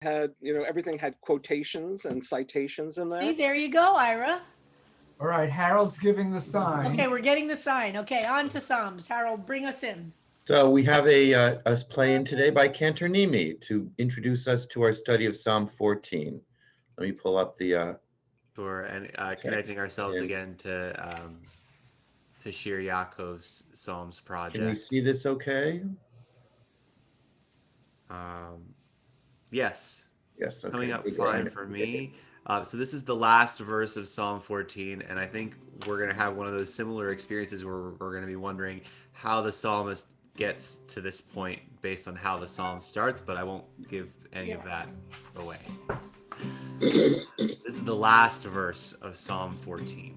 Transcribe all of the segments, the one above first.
had, everything had quotations and citations in there. See, there you go, Ira. All right, Harold's giving the sign. Okay, we're getting the sign. Okay, on to Psalms. Harold, bring us in. So we have a play in today by Cantor Nimi to introduce us to our study of Psalm 14. Let me pull up the Sure, and connecting ourselves and again to Shir Yaakov's Psalms project. can we see this okay? Yes. Yes, okay. Coming up fine for me. So this is the last verse of Psalm 14, and I think we're going to have one of those similar experiences where we're going to be wondering how the psalmist gets to this point based on how the psalm starts, but I won't give any of that away. This is the last verse of Psalm 14.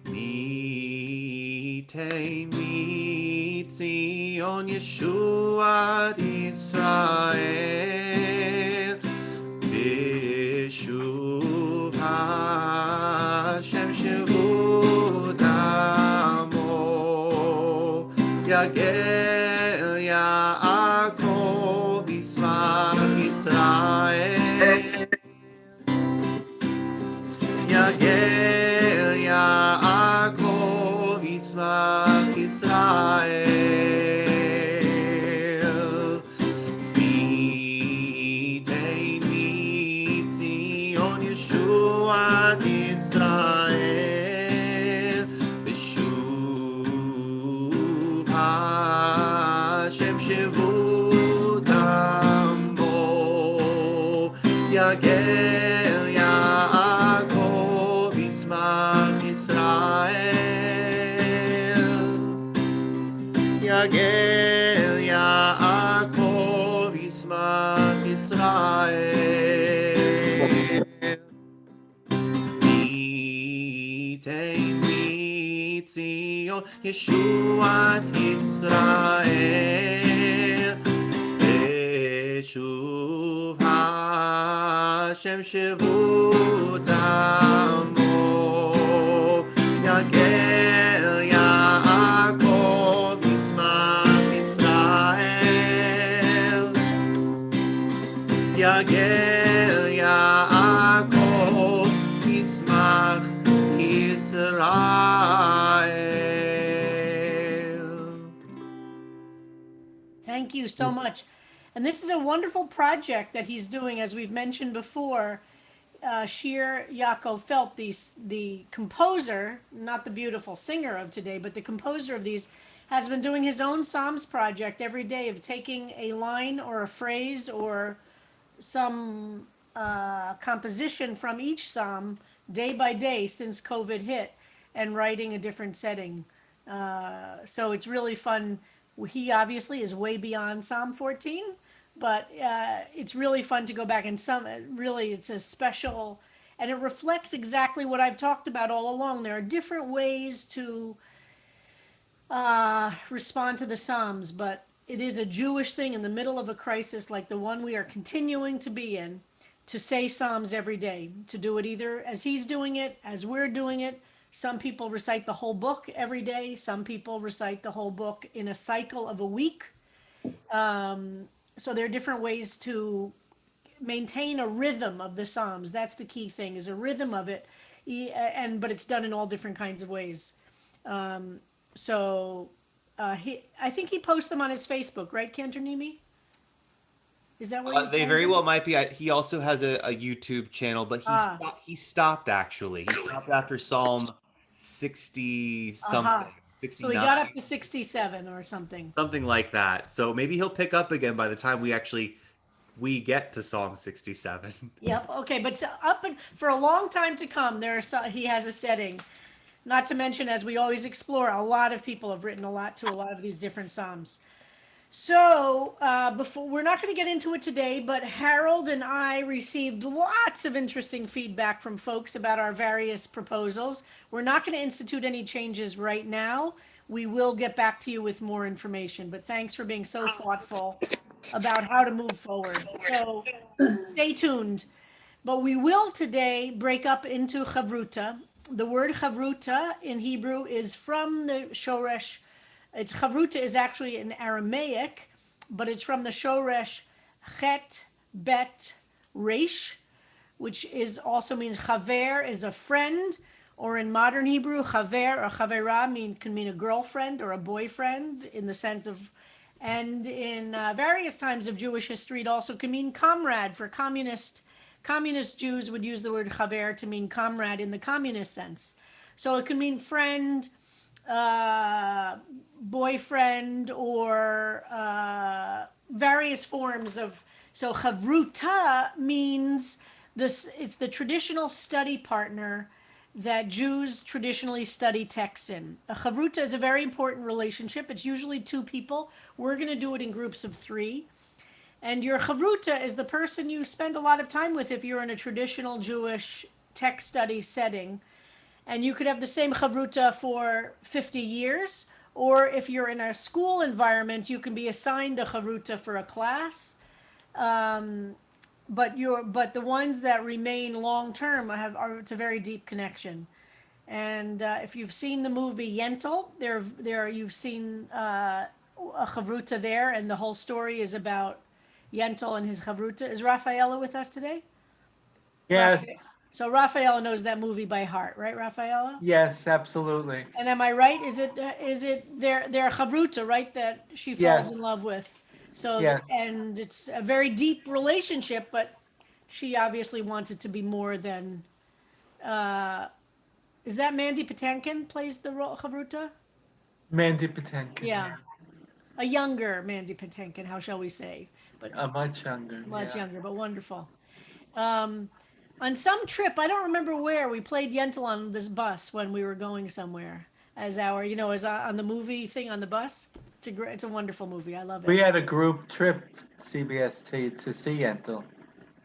Mitei mitzion Yeshuat Yisrael Vishuv Hashem Shevut Amo Yagel Yaakov Yismach Yisrael Yagel Yaakov Yismach Yisrael Mitei mitzion Yeshuat Yisrael Vishuv Hashem Shevut Amo Yagel Yaakov Yismach Yisrael Yagel Yaakov Yismach Yisrael Mitei mitzion Yeshuat Yisrael Veshuv Hashem Shevut Amo Yagel Yaakov Yismach Yisrael Yagel Yaakov Yismach Yisrael. Thank you so much. And this is a wonderful project that he's doing, as we've mentioned before. Shir Yaakov Felt, the composer, not the beautiful singer of today, but the composer of these, has been doing his own Psalms project every day of taking a line or a phrase or some composition from each psalm day by day since COVID hit and writing a different setting. So it's really fun. He obviously is way beyond Psalm 14, but it's really fun to go back and really it's a special, and it reflects exactly what I've talked about all along. There are different ways to respond to the Psalms, but it is a Jewish thing in the middle of a crisis like the one we are continuing to be in, to say Psalms every day, to do it either as he's doing it, as we're doing it. Some people recite the whole book every day. Some people recite the whole book in a cycle of a week. So there are different ways to maintain a rhythm of the Psalms. That's the key thing, is a rhythm of it, but it's done in all different kinds of ways. I think he posts them on his Facebook, right, Cantor Nimi? Is that where They very well might be. He also has a YouTube channel, but he stopped actually. He stopped after Psalm 60 something. 69. So he got up to 67 or something. Something like that. So maybe he'll pick up again by the time we get to Psalm 67. Yep. Okay, but for a long time to come, he has a setting. Not to mention, as we always explore, a lot of people have written a lot to a lot of these different psalms. So we're not going to get into it today, but Harold and I received lots of interesting feedback from folks about our various proposals. We're not going to institute any changes right now. We will get back to you with more information, but thanks for being so thoughtful about how to move forward. So stay tuned. But we will today break up into chavruta. The word chavruta in Hebrew is from the shoresh. Chavruta is actually in Aramaic, but it's from the shoresh chet bet resh, which is also means chaver is a friend, or in modern Hebrew, chaver or chavera can mean a girlfriend or a boyfriend in the sense of, and in various times of Jewish history, it also can mean comrade for communist. Communist Jews would use the word chaver to mean comrade in the communist sense. So it can mean friend, boyfriend, or various forms of. So chavruta means this. It's the traditional study partner that Jews traditionally study texts in. A chavruta is a very important relationship. It's usually two people. We're going to do it in groups of three. And your chavruta is the person you spend a lot of time with if you're in a traditional Jewish text study setting. And you could have the same chavruta for 50 years. Or if you're in a school environment, you can be assigned a chavruta for a class. But the ones that remain long term it's a very deep connection. And if you've seen the movie Yentl, you've seen a chavruta there, and the whole story is about Yentl and his chavruta. Is Rafaela with us today? Yes, So Rafaela knows that movie by heart, right, Rafaela? yes, absolutely. And am I right? Is it their chavruta, right, that she falls in Yes. love with? So Yes. and it's a very deep relationship, but she obviously wants it to be more than. Is that Mandy Patinkin plays the role chavruta? Mandy Patinkin. Yeah, a younger Mandy Patinkin. How shall we say? But A much younger. much yeah. younger, but wonderful. On some trip, I don't remember where, we played Yentl on this bus when we were going somewhere as on the movie thing on the bus. It's a wonderful movie. I love We it. had a group trip, CBST, to see Yentl.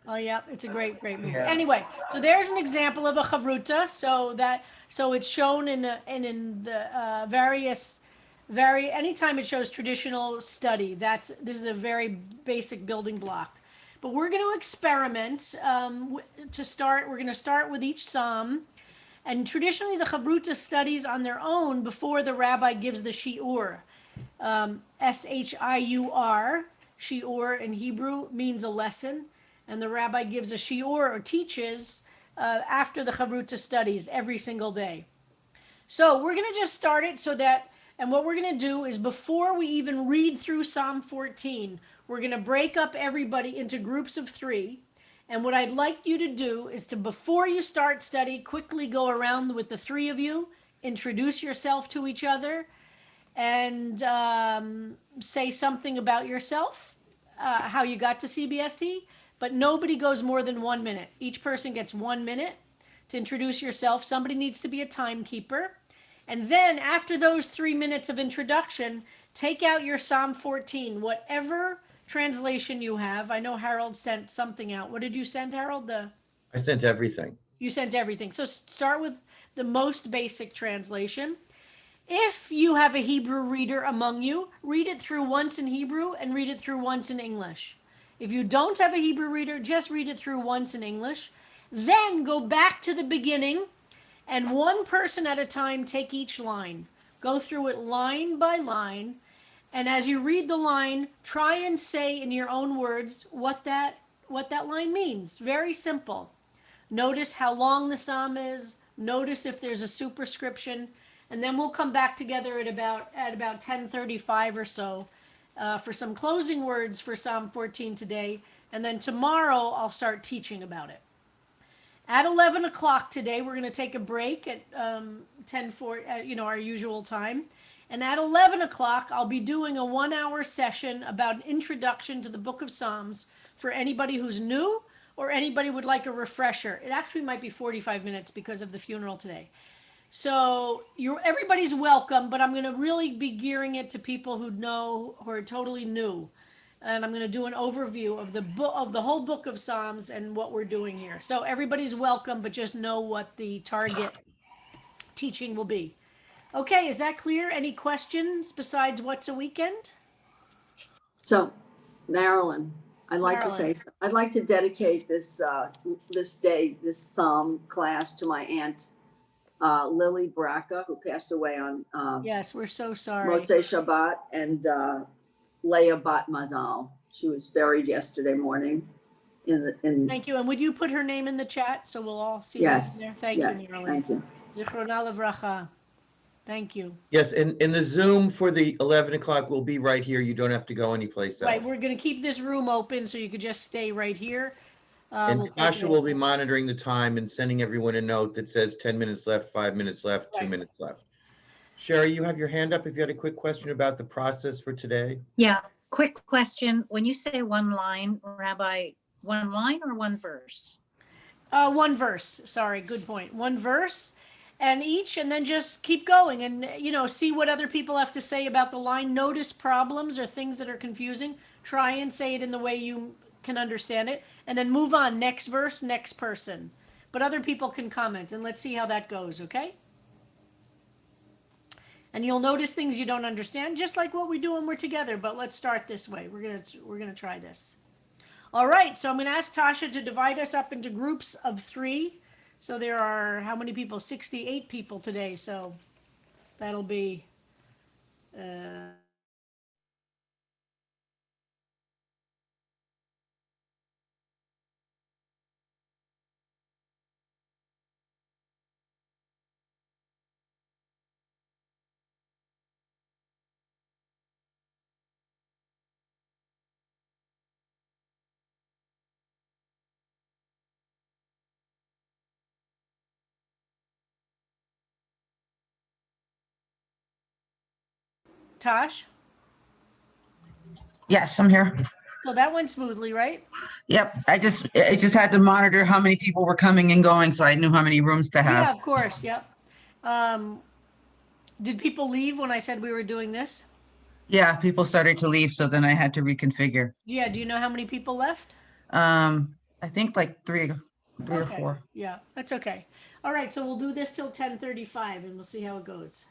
Oh yeah, it's a great movie. Yeah. Anyway, so there's an example of a chavruta. So it's shown in the anytime it shows traditional study. This is a very basic building block. But we're going to experiment to start. We're going to start with each psalm, and traditionally the chavruta studies on their own before the rabbi gives the shiur. shiur, shiur in Hebrew means a lesson, and the rabbi gives a shiur or teaches after the chavruta studies every single day. So we're going to just start it and what we're going to do is before we even read through Psalm 14, we're going to break up everybody into groups of 3. And what I'd like you to do is before you start study, quickly go around with the 3 of you, introduce yourself to each other, and say something about yourself, how you got to CBST, but nobody goes more than 1 minute. Each person gets 1 minute to introduce yourself. Somebody needs to be a timekeeper. And then after those 3 minutes of introduction, take out your Psalm 14, whatever translation you have. I know Harold sent something out. What did you send, Harold? I sent everything. You sent everything. So start with the most basic translation. If you have a Hebrew reader among you, read it through once in Hebrew and read it through once in English. If you don't have a Hebrew reader, just read it through once in English. Then go back to the beginning and one person at a time take each line. Go through it line by line. And as you read the line, try and say in your own words what that line means. Very simple. Notice how long the psalm is. Notice if there's a superscription. And then we'll come back together at about 10:35 or so for some closing words for Psalm 14 today. And then tomorrow I'll start teaching about it. At 11 o'clock today, we're going to take a break at 10:40, our usual time. And at 11 o'clock, I'll be doing a 1-hour session about an introduction to the Book of Psalms for anybody who's new or anybody would like a refresher. It actually might be 45 minutes because of the funeral today. So everybody's welcome, but I'm going to really be gearing it to people who are totally new. And I'm going to do an overview of the whole book of Psalms and what we're doing here. So everybody's welcome, but just know what the target teaching will be. Okay, is that clear? Any questions besides what's a weekend? So, Marilyn, I'd like to dedicate this psalm class to my aunt Lily Braca, who passed away on Yes, we're so sorry. Motzei Shabbat, and Leah Bat Mazal. She was buried yesterday morning. in, Thank you. And would you put her name in the chat so we'll all see her name yes, there? Thank yes, you, Marilyn. thank you. Zichrona Levracha. Thank you. Yes, and the Zoom for the 11 o'clock will be right here. You don't have to go anyplace Right, else. we're gonna keep this room open, so you could just stay right here. And We'll take Tasha it will over. be monitoring the time and sending everyone a note that says 10 minutes left, 5 minutes left, 2 Right. minutes left. Sherry, you have your hand up if you had a quick question about the process for today. Yeah, quick question. When you say one line, Rabbi, one line or one verse? One verse, sorry, good point. One verse and each, and then just keep going and, see what other people have to say about the line. Notice problems or things that are confusing. Try and say it in the way you can understand it, and then move on. Next verse, next person. But other people can comment, and let's see how that goes, okay? And you'll notice things you don't understand, just like what we do when we're together. But let's start this way. We're gonna try this. All right, so I'm gonna ask Tasha to divide us up into groups of 3. So there are, how many people? 68 people today, so that'll be, Tosh? Yes, I'm here. So that went smoothly, right? Yep. I just had to monitor how many people were coming and going, so I knew how many rooms to Yeah, have. of course, yep. Um, did people leave when I said we were doing this? Yeah, people started to leave, so then I had to reconfigure. Yeah, do you know how many people left? I think like three or Okay, four. yeah, that's okay. All right, so we'll do this till 10:35 and we'll see how it goes.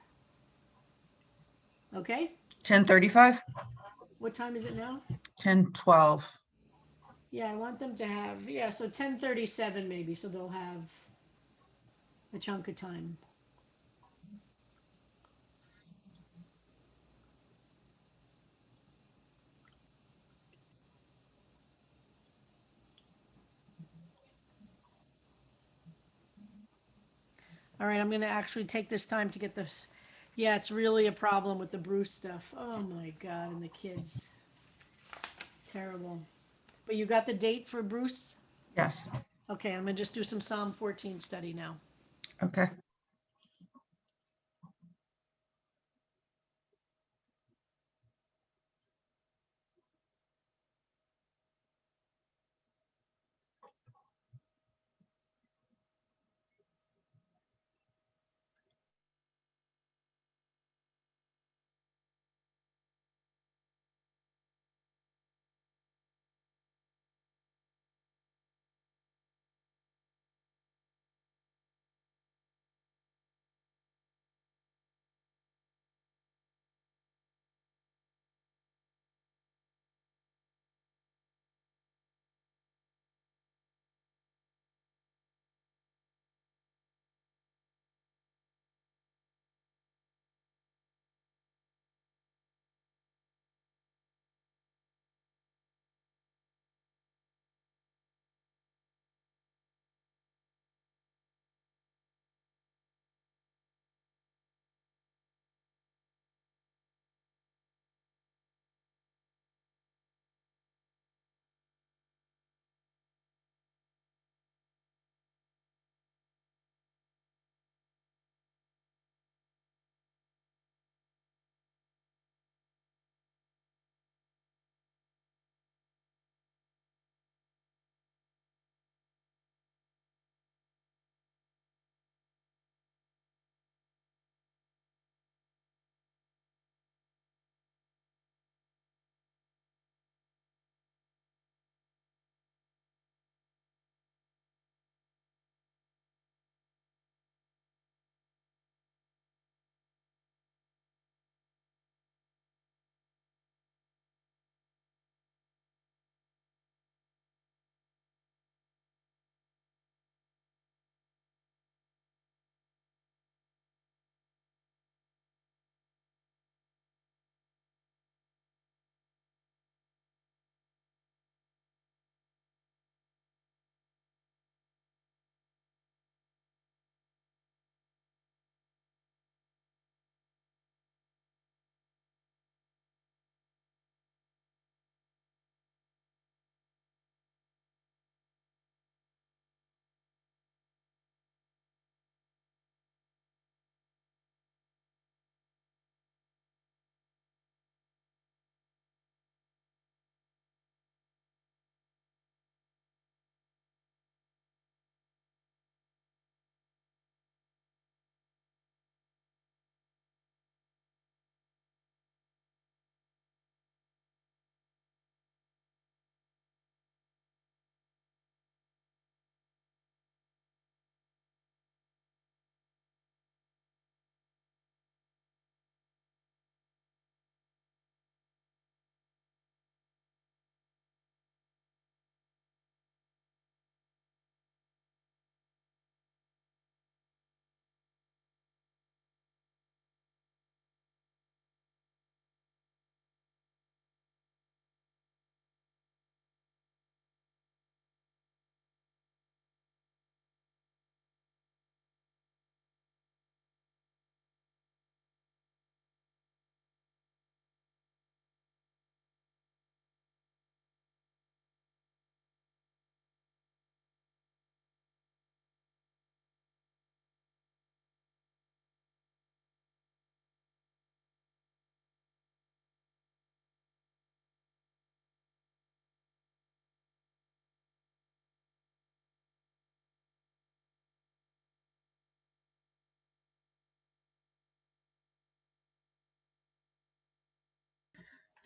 Okay, 10:35, what time is it now? 10:12. Yeah, I want them to have, yeah, so 10:37 maybe, so they'll have a chunk of time. All right, I'm gonna actually take this time to get this. Yeah, it's really a problem with the Bruce stuff. Oh my God, and the kids. Terrible. But you got the date for Bruce? Yes. Okay, I'm gonna just do some Psalm 14 study now. Okay.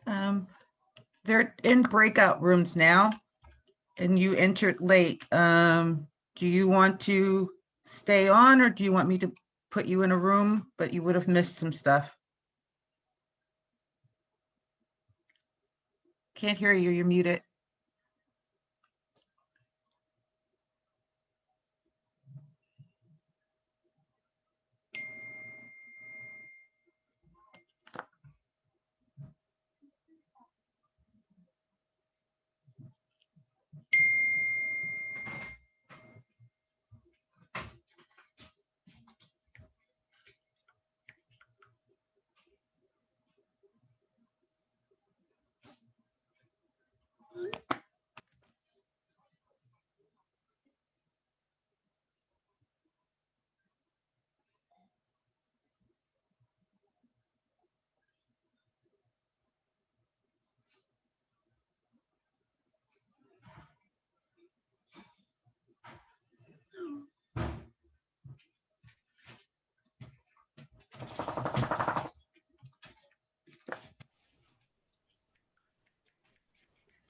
They're in breakout rooms now, and you entered late. Do you want to stay on, or do you want me to put you in a room, but you would have missed some stuff? Can't hear you, you're muted.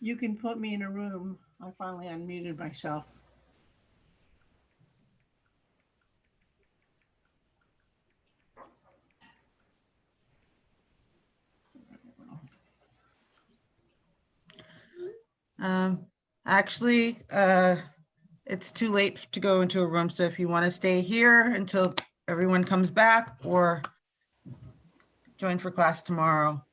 You can put me in a room. I finally unmuted myself. Actually, it's too late to go into a room, so if you want to stay here until everyone comes back, or join for class tomorrow.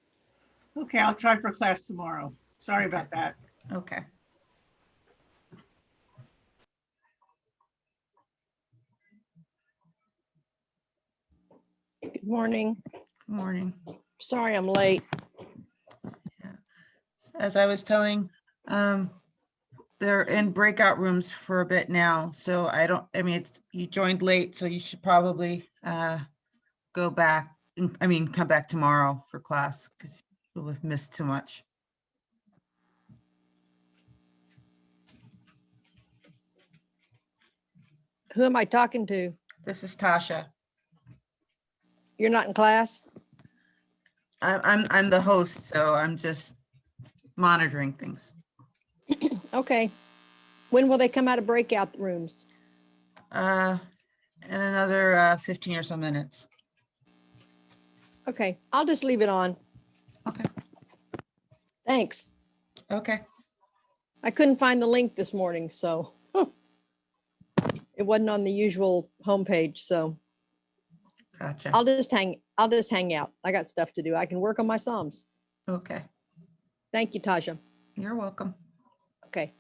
Okay, I'll try for class tomorrow. Sorry about that. Okay. Good morning. Good morning. Sorry I'm late. As I was telling, they're in breakout rooms for a bit now, so I mean, you joined late, so you should probably go back, come back tomorrow for class, because you'll have missed too much. Who am I talking to? This is Tasha. You're not in class? I'm the host, so I'm just monitoring things. Okay. When will they come out of breakout rooms? In another 15 or so minutes. Okay, I'll just leave it on. Okay. Thanks. Okay. I couldn't find the link this morning, so it wasn't on the usual homepage, so Gotcha. I'll just hang out. I got stuff to do. I can work on my Psalms. Okay. Thank you, Tasha. You're welcome. Okay.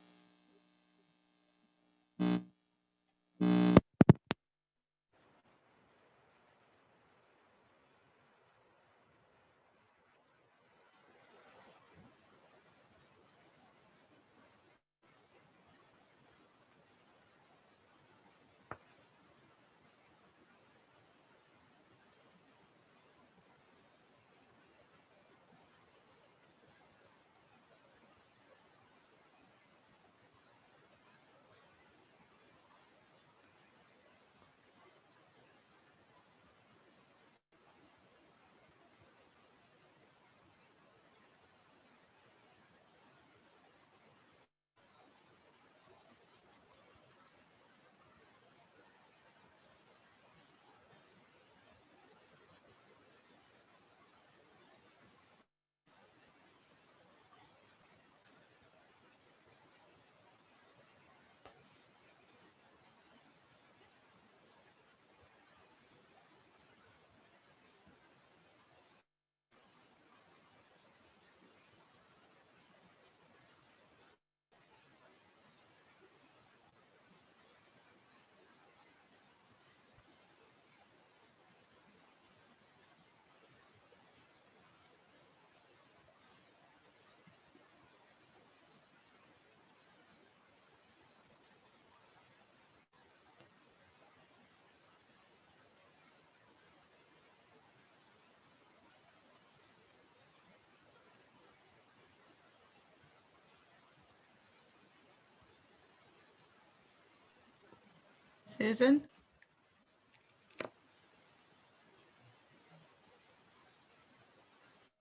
Susan?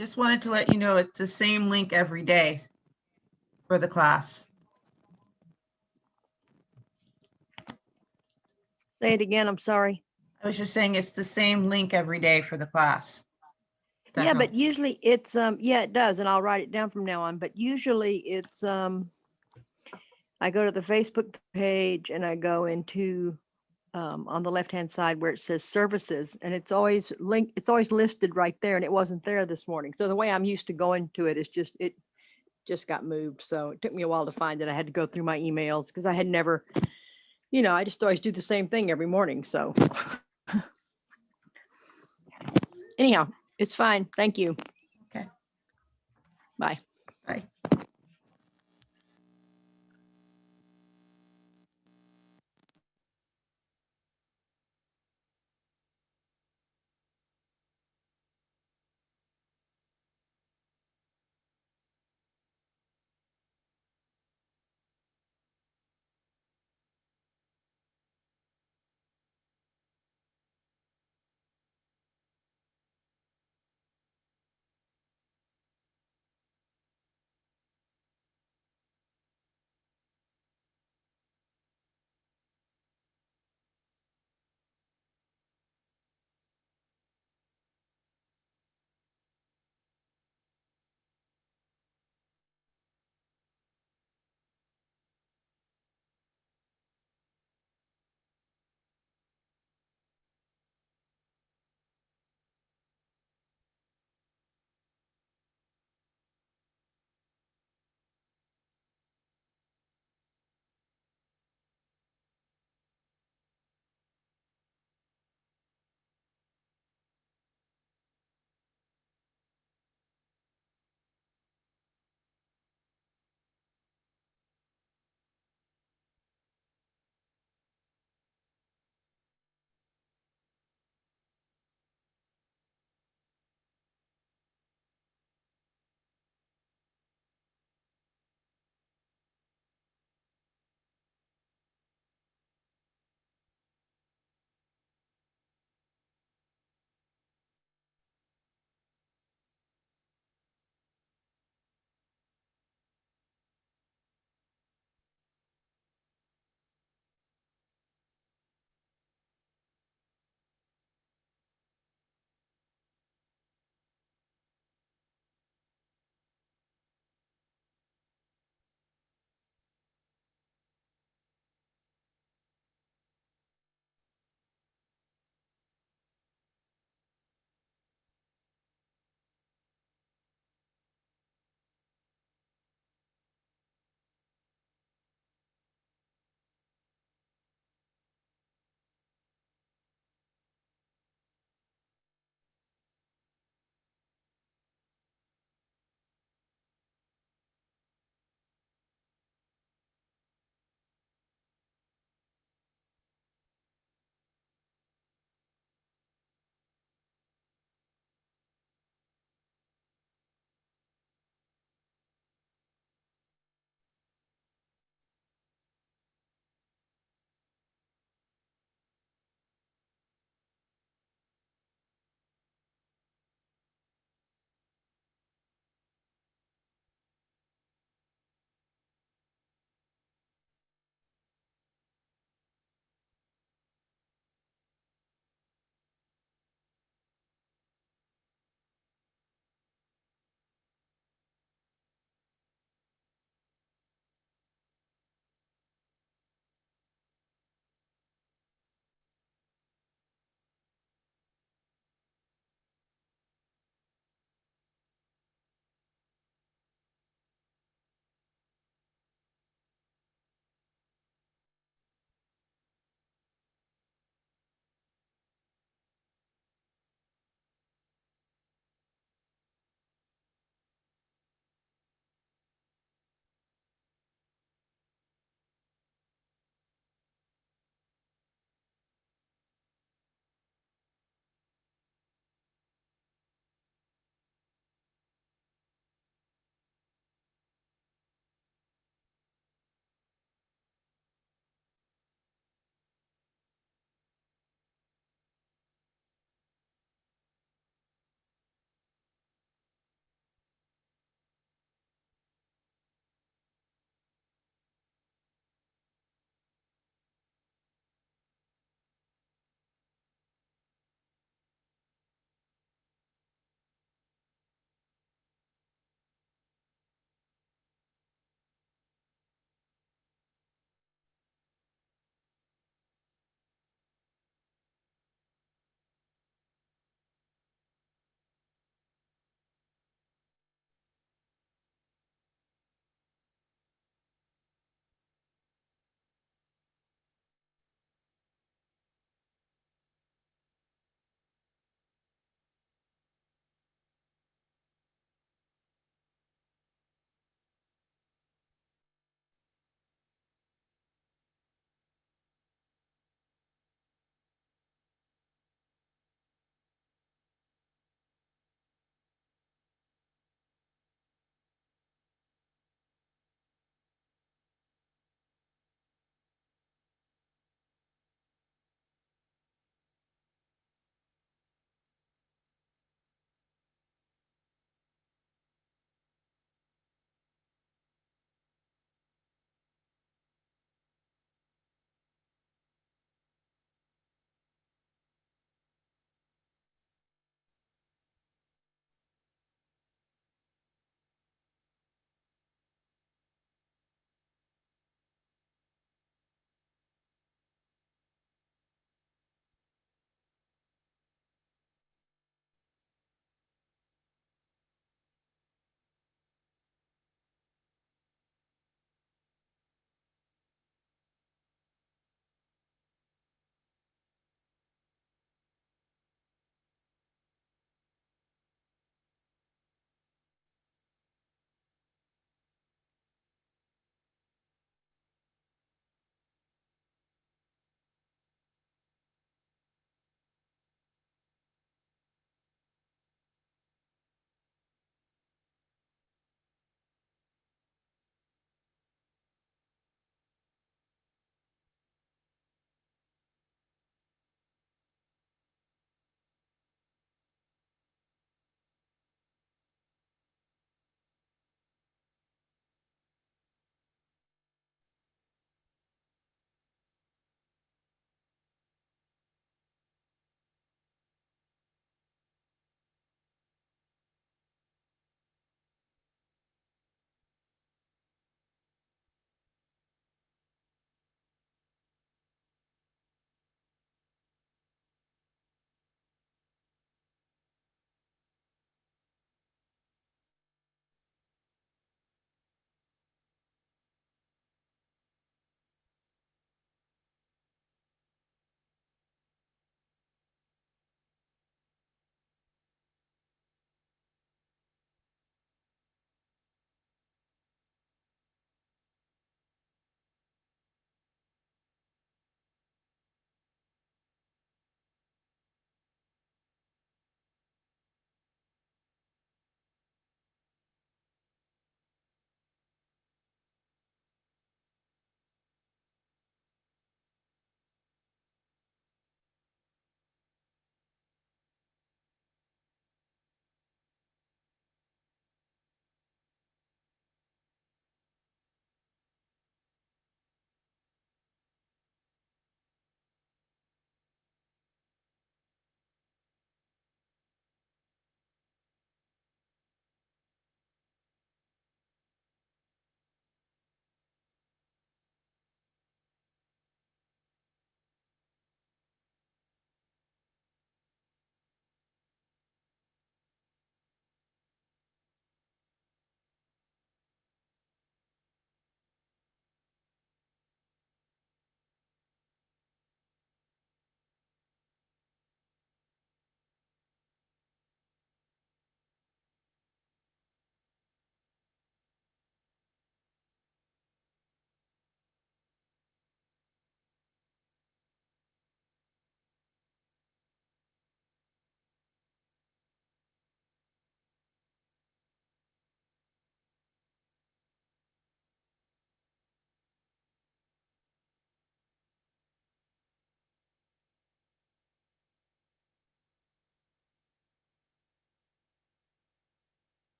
Just wanted to let you know it's the same link every day for the class. Say it again, I'm sorry. I was just saying it's the same link every day for the class. That Yeah, but helps. usually it's, yeah, it does, and I'll write it down from now on, but usually it's, I go to the Facebook page and I go into, on the left-hand side where it says services, and it's always linked, it's always listed right there, and it wasn't there this morning. So the way I'm used to going to it is just, it just got moved. So it took me a while to find it. I had to go through my emails because I had never, I just always do the same thing every morning. So anyhow, it's fine. Thank you. Okay. Bye. Bye.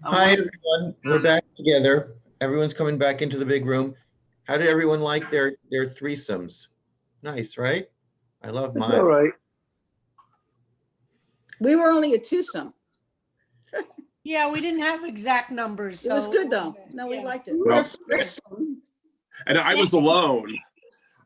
Hi, everyone. We're back together. Everyone's coming back into the big room. How did everyone like their threesomes? Nice, right? I love It's all mine. right. We were only a twosome. Yeah, we didn't have exact numbers, It was so. good though. No, we Yeah. liked it. We were a foursome. And I was alone. You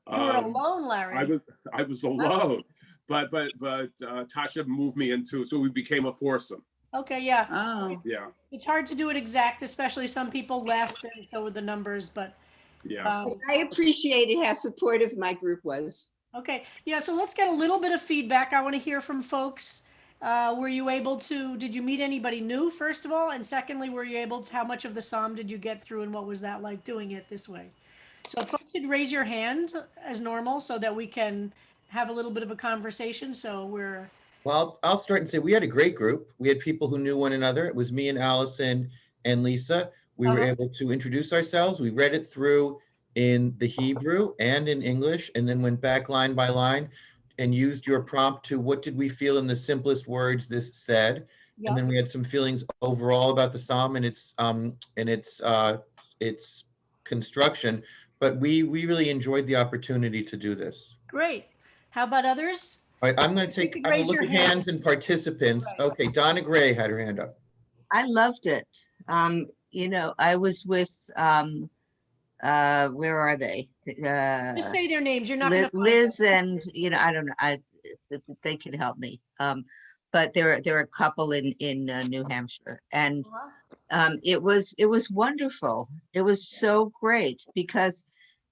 were Um, alone, Larry. I was alone, but Tasha moved me into, so we became a foursome. Okay, yeah. Oh. Yeah, It's hard to do it exact, especially some people left and so with the numbers, but. yeah. I appreciated how supportive my group was. Okay, yeah, so let's get a little bit of feedback. I want to hear from folks. Were you able to, did you meet anybody new, first of all? And secondly, were you able to, how much of the psalm did you get through and what was that like doing it this way? So folks should raise your hand as normal so that we can have a little bit of a conversation. So we're, Well, I'll start and say we had a great group. We had people who knew one another. It was me and Allison and Lisa. We were able to introduce ourselves. We read it through in the Hebrew and in English, and then went back line by line and used your prompt to what did we feel in the simplest words this said. And then we had some feelings overall about the psalm and its construction. But we really enjoyed the opportunity to do this. great. How about others? All right, I'm going to You take, can I'm going raise to look your at hand. hands and participants. Right. Okay, Donna Gray had her hand up. I loved it. You know, I was with, where are they? Just say their names. You're not going to. Liz and, you know, I don't know, they could help me. But there are a couple in New Hampshire, and it was wonderful. It was so great because,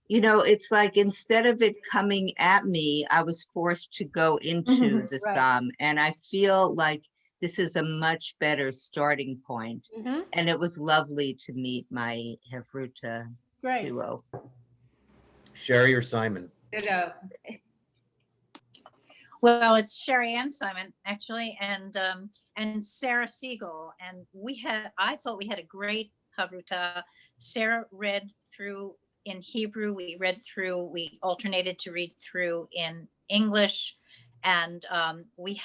you know, it's like instead of it coming at me, I was forced to go into the Right. psalm, and I feel like this is a much better starting point. And it was lovely to meet my Hefruta Great. duo. Sherry or Simon? Well, it's Sherry and Simon actually, and Sarah Siegel, and I thought we had a great Havruta. Sarah read through in Hebrew. We alternated to read through in English, and we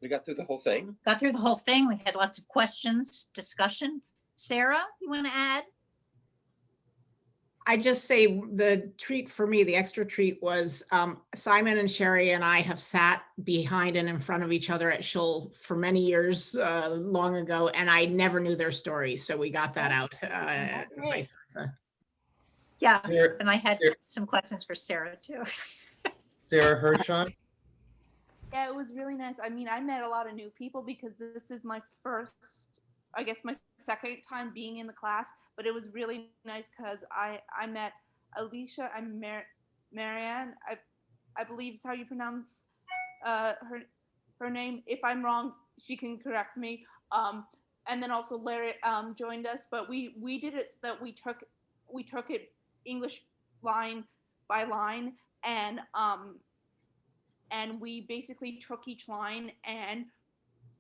got through the whole thing. got through the whole thing. We had lots of questions, discussion. Sarah, you want to add? I just say the treat for me, the extra treat was Simon and Sherry and I have sat behind and in front of each other at Shul for many years long ago, and I never knew their story. So we got that out. Vice versa. Yeah, Sarah, and I had some questions for Sarah too. Sarah Hershon? Yeah, it was really nice. I mean, I met a lot of new people because this is my first, I guess my second time being in the class, but it was really nice because I met Alicia and Marianne, I believe is how you pronounce her name. If I'm wrong, she can correct me. And then also Larry joined us, but we did it so that we took it English line by line, and we basically took each line and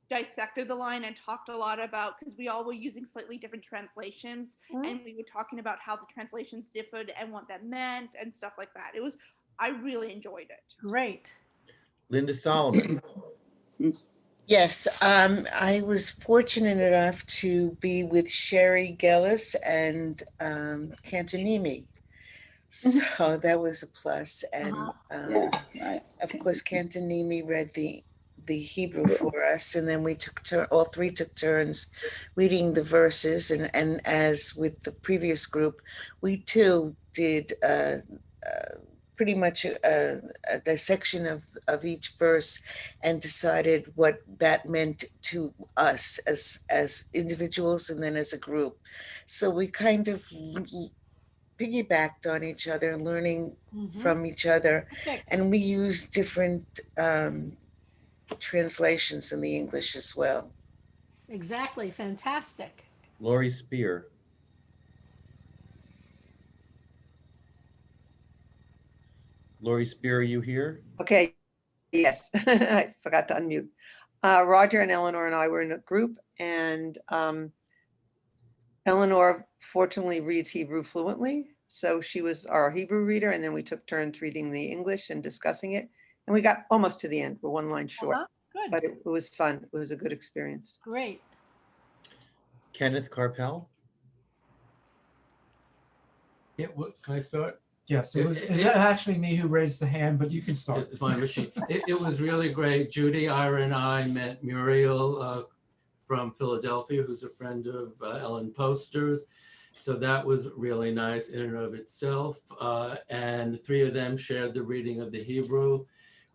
dissected the line and talked a lot about, because we all were using slightly different translations, and we were talking about how the translations differed and what that meant and stuff like that. I really enjoyed it. Great. Linda Solomon? Yes, I was fortunate enough to be with Sherry Gellis and Cantonimi. So that was a plus. And of course, Cantonimi read the Hebrew for us, and then we all three took turns reading the verses. And as with the previous group, we too did pretty much a dissection of each verse and decided what that meant to us as individuals and then as a group. So we kind of piggybacked on each other, learning from each other. And we used different translations in the English as well. Exactly. Fantastic. Lori Spear? Lori Spear, are you here? Okay, yes, I forgot to unmute. Roger and Eleanor and I were in a group, and Eleanor fortunately reads Hebrew fluently, so she was our Hebrew reader, and then we took turns reading the English and discussing it, and we got almost to the end. We're one line short, Good. but it was fun. It was a good experience. Great. Kenneth Carpel. It was, can I start? Yes, It- it was, it- it's it- actually me who raised the hand, but you can start. It's fine, Rishi. It was really great. Judy, Ira, and I met Muriel from Philadelphia, who's a friend of Ellen Poster's. So that was really nice in and of itself. And the three of them shared the reading of the Hebrew.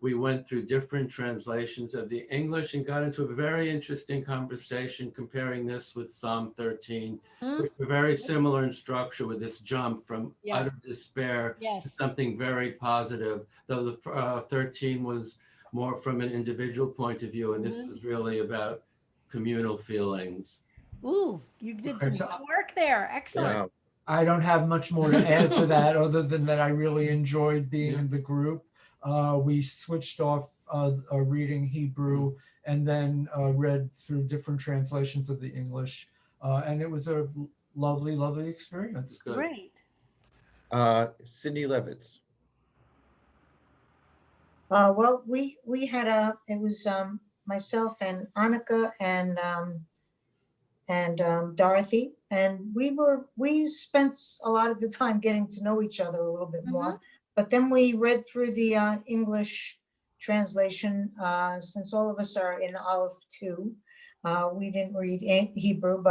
We went through different translations of the English and got into a very interesting conversation comparing this with Psalm 13, which were very similar in structure with this jump from Yes. utter despair to Yes. something very positive, though the 13 was more from an individual point of view, and this was really about communal feelings. Ooh, you did some Right, so- good work there. Excellent. Wow. I don't have much more to add to that, other than that I really enjoyed being in the group. We switched off reading Hebrew and then read through different translations of the English. And it was a lovely, lovely experience. Great. Cindy Levitz. Well, we had it was myself and Annika and Dorothy, and we spent a lot of the time getting to know each other a little bit more. But then we read through the English translation, since all of us are in Aleph 2. We didn't read Hebrew,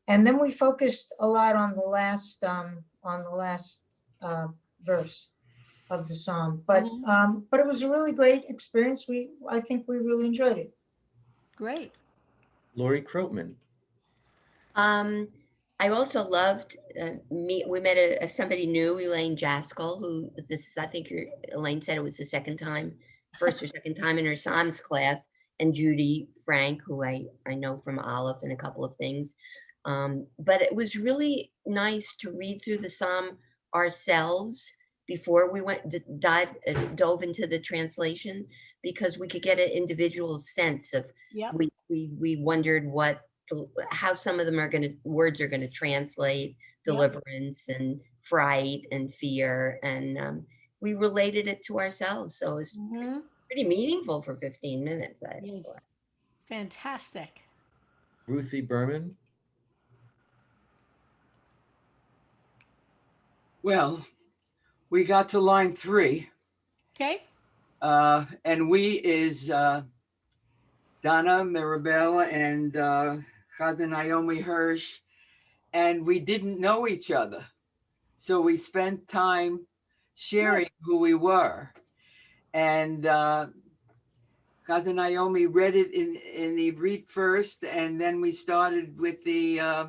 and then we focused a lot on the last verse of the psalm. But it was a really great experience. I think we really enjoyed it. Great. Lori Croatman. I also loved we met somebody new, Elaine Jaskell, who this is, I think Elaine said it was the first or second time in her Psalms class, and Judy Frank, who I know from Aleph and a couple of things. But it was really nice to read through the Psalm ourselves before we dove into the translation, because we could get an individual sense of, we wondered how some of them words are gonna translate, deliverance and fright and fear, and we related it to ourselves. So it was pretty meaningful for 15 minutes. I thought. Fantastic. Ruthie Berman. Well, we got to line 3. Okay. And we is Donna Mirabelle and Chazan Naomi Hirsch, and we didn't know each other. So we spent time sharing who we were. And Chazan Naomi read it in Ivrit first, and then we started with the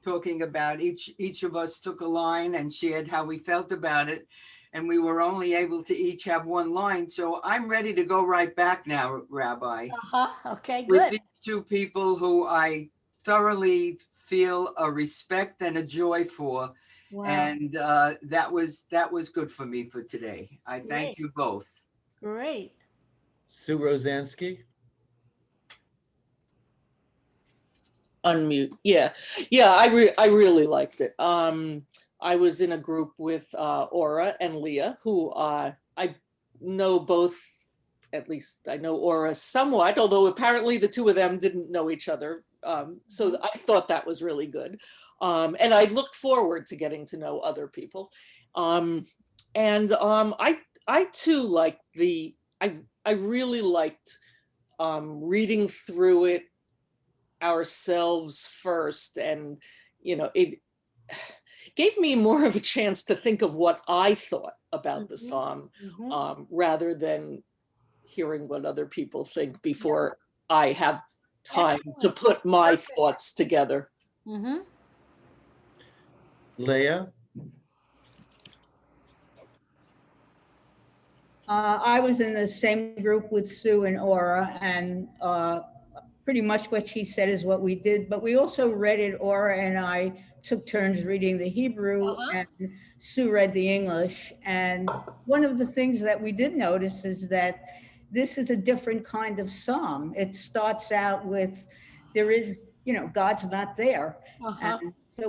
talking about each of us took a line and shared how we felt about it. And we were only able to each have one line. So I'm ready to go right back now, Rabbi. Okay, With good. these two people who I thoroughly feel a respect and a joy for. Wow. And that was good for me for today. I thank you both. Great. Sue Rosansky. Unmute. Yeah. I really liked it. I was in a group with Aura and Leah, who I know both. At least I know Aura somewhat, although apparently the two of them didn't know each other. So I thought that was really good. And I looked forward to getting to know other people. I too like I really liked reading through it ourselves first, and it gave me more of a chance to think of what I thought about the psalm, rather than hearing what other people think before I have time to put my thoughts together. Leah. I was in the same group with Sue and Aura, and pretty much what she said is what we did, but we also read it. Aura and I took turns reading the Hebrew, and Sue read the English. And one of the things that we did notice is that this is a different kind of psalm. It starts out with, God's not there. And so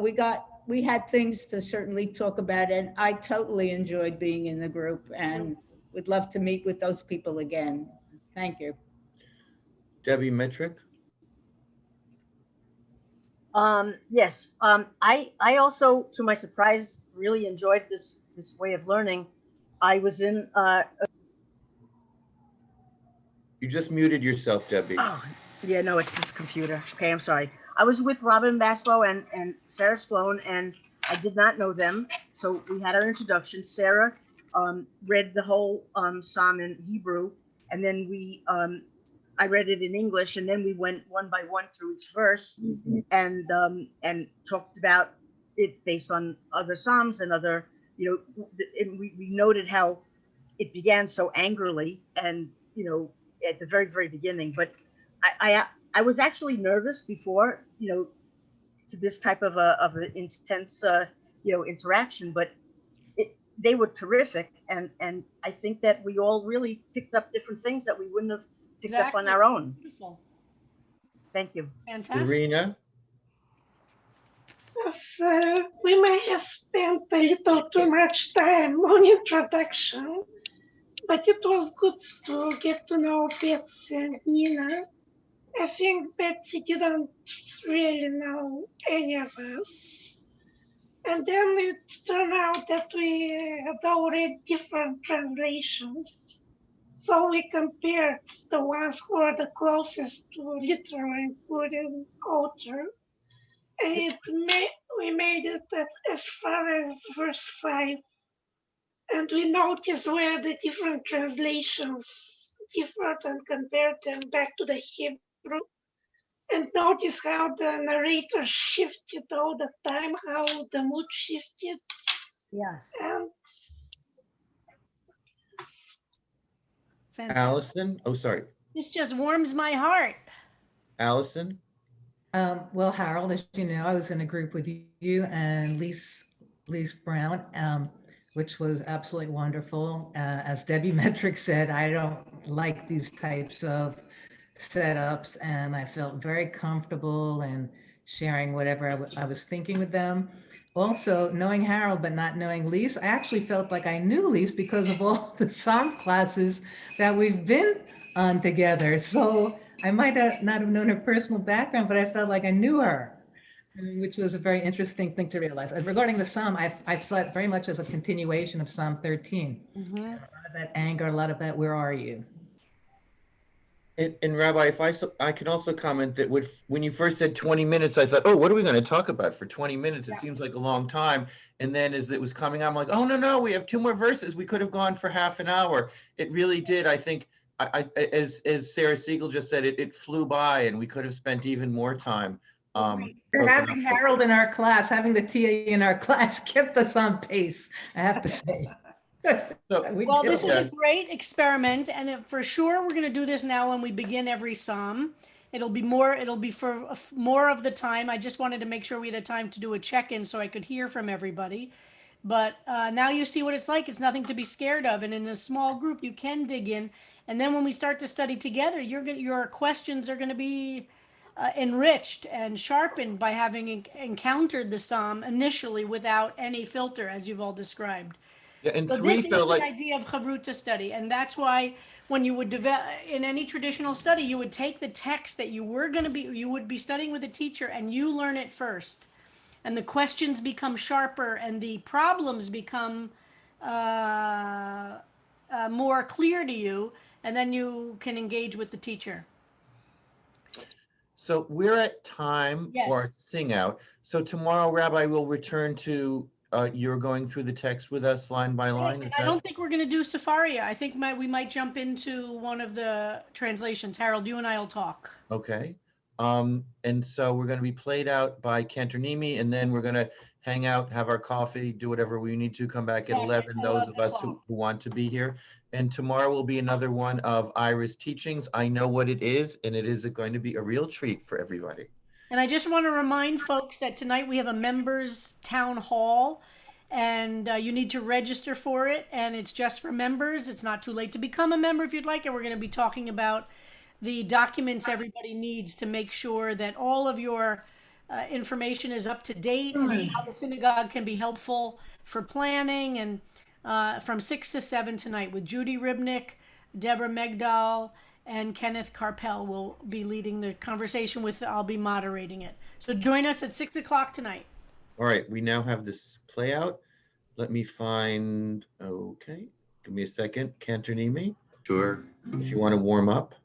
we had things to certainly talk about, and I totally enjoyed being in the group and would love to meet with those people again. Thank you. Debbie Metrick. Yes. I also, to my surprise, really enjoyed this way of learning. I was in You just muted yourself, Debbie. oh, yeah, no, it's this computer. Okay, I'm sorry. I was with Robin Baslow and Sarah Sloan, and I did not know them. So we had our introduction. Sarah read the whole psalm in Hebrew, and then I read it in English, and then we went one by one through each verse and talked about it based on other psalms and other, and we noted how it began so angrily and at the very very beginning. But I was actually nervous before to this type of an intense interaction, but they were terrific, and I think that we all really picked up different things that we wouldn't have picked up on Exactly. our own. Beautiful. Thank you. Fantastic. Serena? We may have spent a little too much time on introduction, but it was good to get to know Betsy and Nina. I think Betsy didn't really know any of us. And then it turned out that we had all read different translations. So we compared the ones who are the closest to literal included author. And we made it as far as verse 5. And we noticed where the different translations differed and compared them back to the Hebrew. And notice how the narrator shifted all the time, how the mood shifted. Yes. And Fantastic. Allison? Oh, sorry. This just warms my heart. Allison? Well, Harold, as you know, I was in a group with you and Lise Brown, which was absolutely wonderful. As Debbie Metric said, I don't like these types of setups, and I felt very comfortable in sharing whatever I was thinking with them. Also, knowing Harold but not knowing Lise, I actually felt like I knew Lise because of all the psalm classes that we've been on together. So I might not have known her personal background, but I felt like I knew her, which was a very interesting thing to realize. And regarding the psalm, I saw it very much as a continuation of Psalm 13. Mm-hmm. A lot of that anger, a lot of that, where are you? And Rabbi, if I can also comment that when you first said 20 minutes, I thought, oh, what are we going to talk about for 20 minutes? It seems like a long time. And then as it was coming out, I'm like, oh, no, we have 2 more verses. We could have gone for half an hour. It really did. I think, as Sarah Siegel just said, it flew by, and we could have spent even more time. Having Harold in our class, having the TA in our class kept us on pace, I have to say. Well, this is a great experiment, and for sure we're going to do this now when we begin every psalm. It'll be for more of the time. I just wanted to make sure we had a time to do a check-in so I could hear from everybody. But now you see what it's like. It's nothing to be scared of, and in a small group you can dig in. And then when we start to study together, your questions are going to be enriched and sharpened by having encountered the psalm initially without any filter, as you've all described. Yeah, and So 3 this is felt the like idea of chavruta study, and that's why when you would develop in any traditional study, you would take the text that you would be studying with a teacher, and you learn it first, and the questions become sharper, and the problems become more clear to you, and then you can engage with the teacher. So we're at time for our sing out. So tomorrow, Rabbi, will return to you're going through the text with us line by line. And I don't think we're going to do Safaria. I think we might jump into one of the translations. Harold, you and I will talk. Okay. And so we're going to be played out by Cantonimi, and then we're going to hang out, have our coffee, do whatever we need to, come back at 11, those of us who want to be here. And tomorrow will be another one of Ira's teachings. I know what it is, and it is going to be a real treat for everybody. And I just want to remind folks that tonight we have a members town hall, and you need to register for it, and it's just for members. It's not too late to become a member if you'd like, and we're going to be talking about the documents everybody needs to make sure that all of your information is up to date, and how the synagogue can be helpful for planning. And from 6 to 7 tonight with Judy Ribnick, Deborah Megdal, and Kenneth Carpel will be leading the conversation I'll be moderating it. So join us at 6 o'clock tonight. All right, we now have this play out. Let me find, okay, give me a second. Cantonimi? Sure. If you want to warm up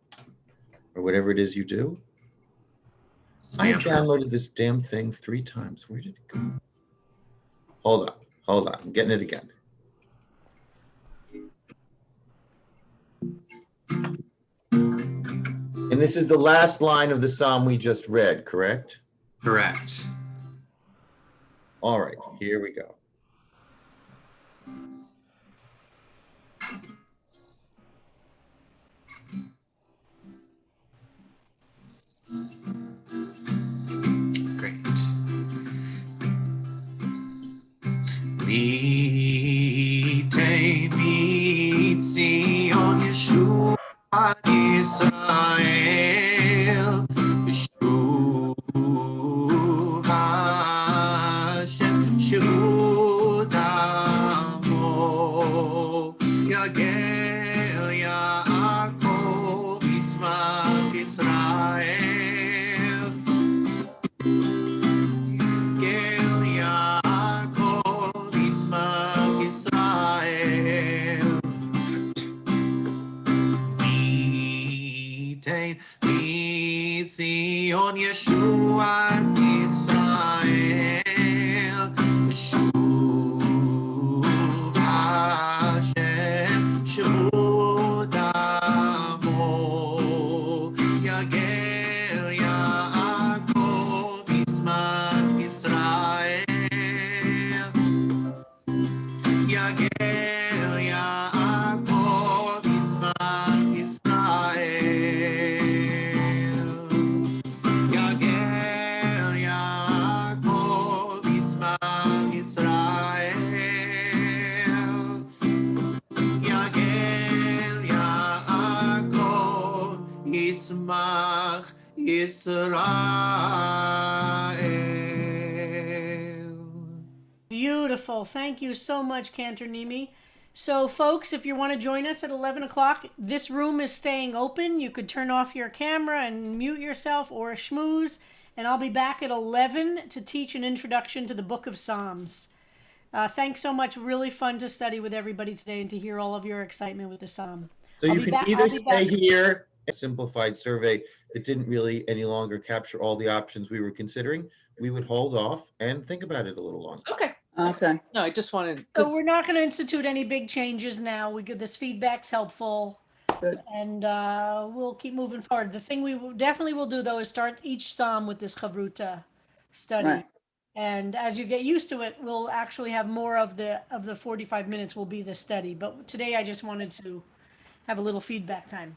or whatever it is you do. I downloaded this damn thing 3 times. Where did it go? Hold on. I'm getting it again. And this is the last line of the psalm we just read, correct? Correct. All right, here we go. Great. Mitei mitzion Yeshua Yisrael Yeshua Hashem Shutamo Yagel Yaakov Yismach Yisrael Yisrael Yaakov Yismach Yisrael Mitei mitzion Yeshua Yisrael Yeshuv Hashem Shutamo Yagel Yaakov Yismach Yisrael Yagel Yaakov Yismach Yisrael Yagel Yaakov Yismach Yisrael Yagel Yaakov Yismach Yisrael. Beautiful. Thank you so much, Cantonimi. So, folks, if you want to join us at 11 o'clock, this room is staying open. You could turn off your camera and mute yourself or schmooze, and I'll be back at 11 to teach an introduction to the Book of Psalms. Thanks so much. Really fun to study with everybody today and to hear all of your excitement with the Psalm. So I'll you be can back- either I'll be stay back- here, a simplified survey that didn't really any longer capture all the options we were considering. We would hold off and think about it a little longer. Okay. Okay. No, I just wanted, So we're not going to institute any big changes now. We get this feedback's helpful, and we'll keep moving forward. The thing we definitely will do though is start each psalm with this chavruta study, Right. and as you get used to it, we'll actually have more of the 45 minutes will be the study. But today I just wanted to have a little feedback time.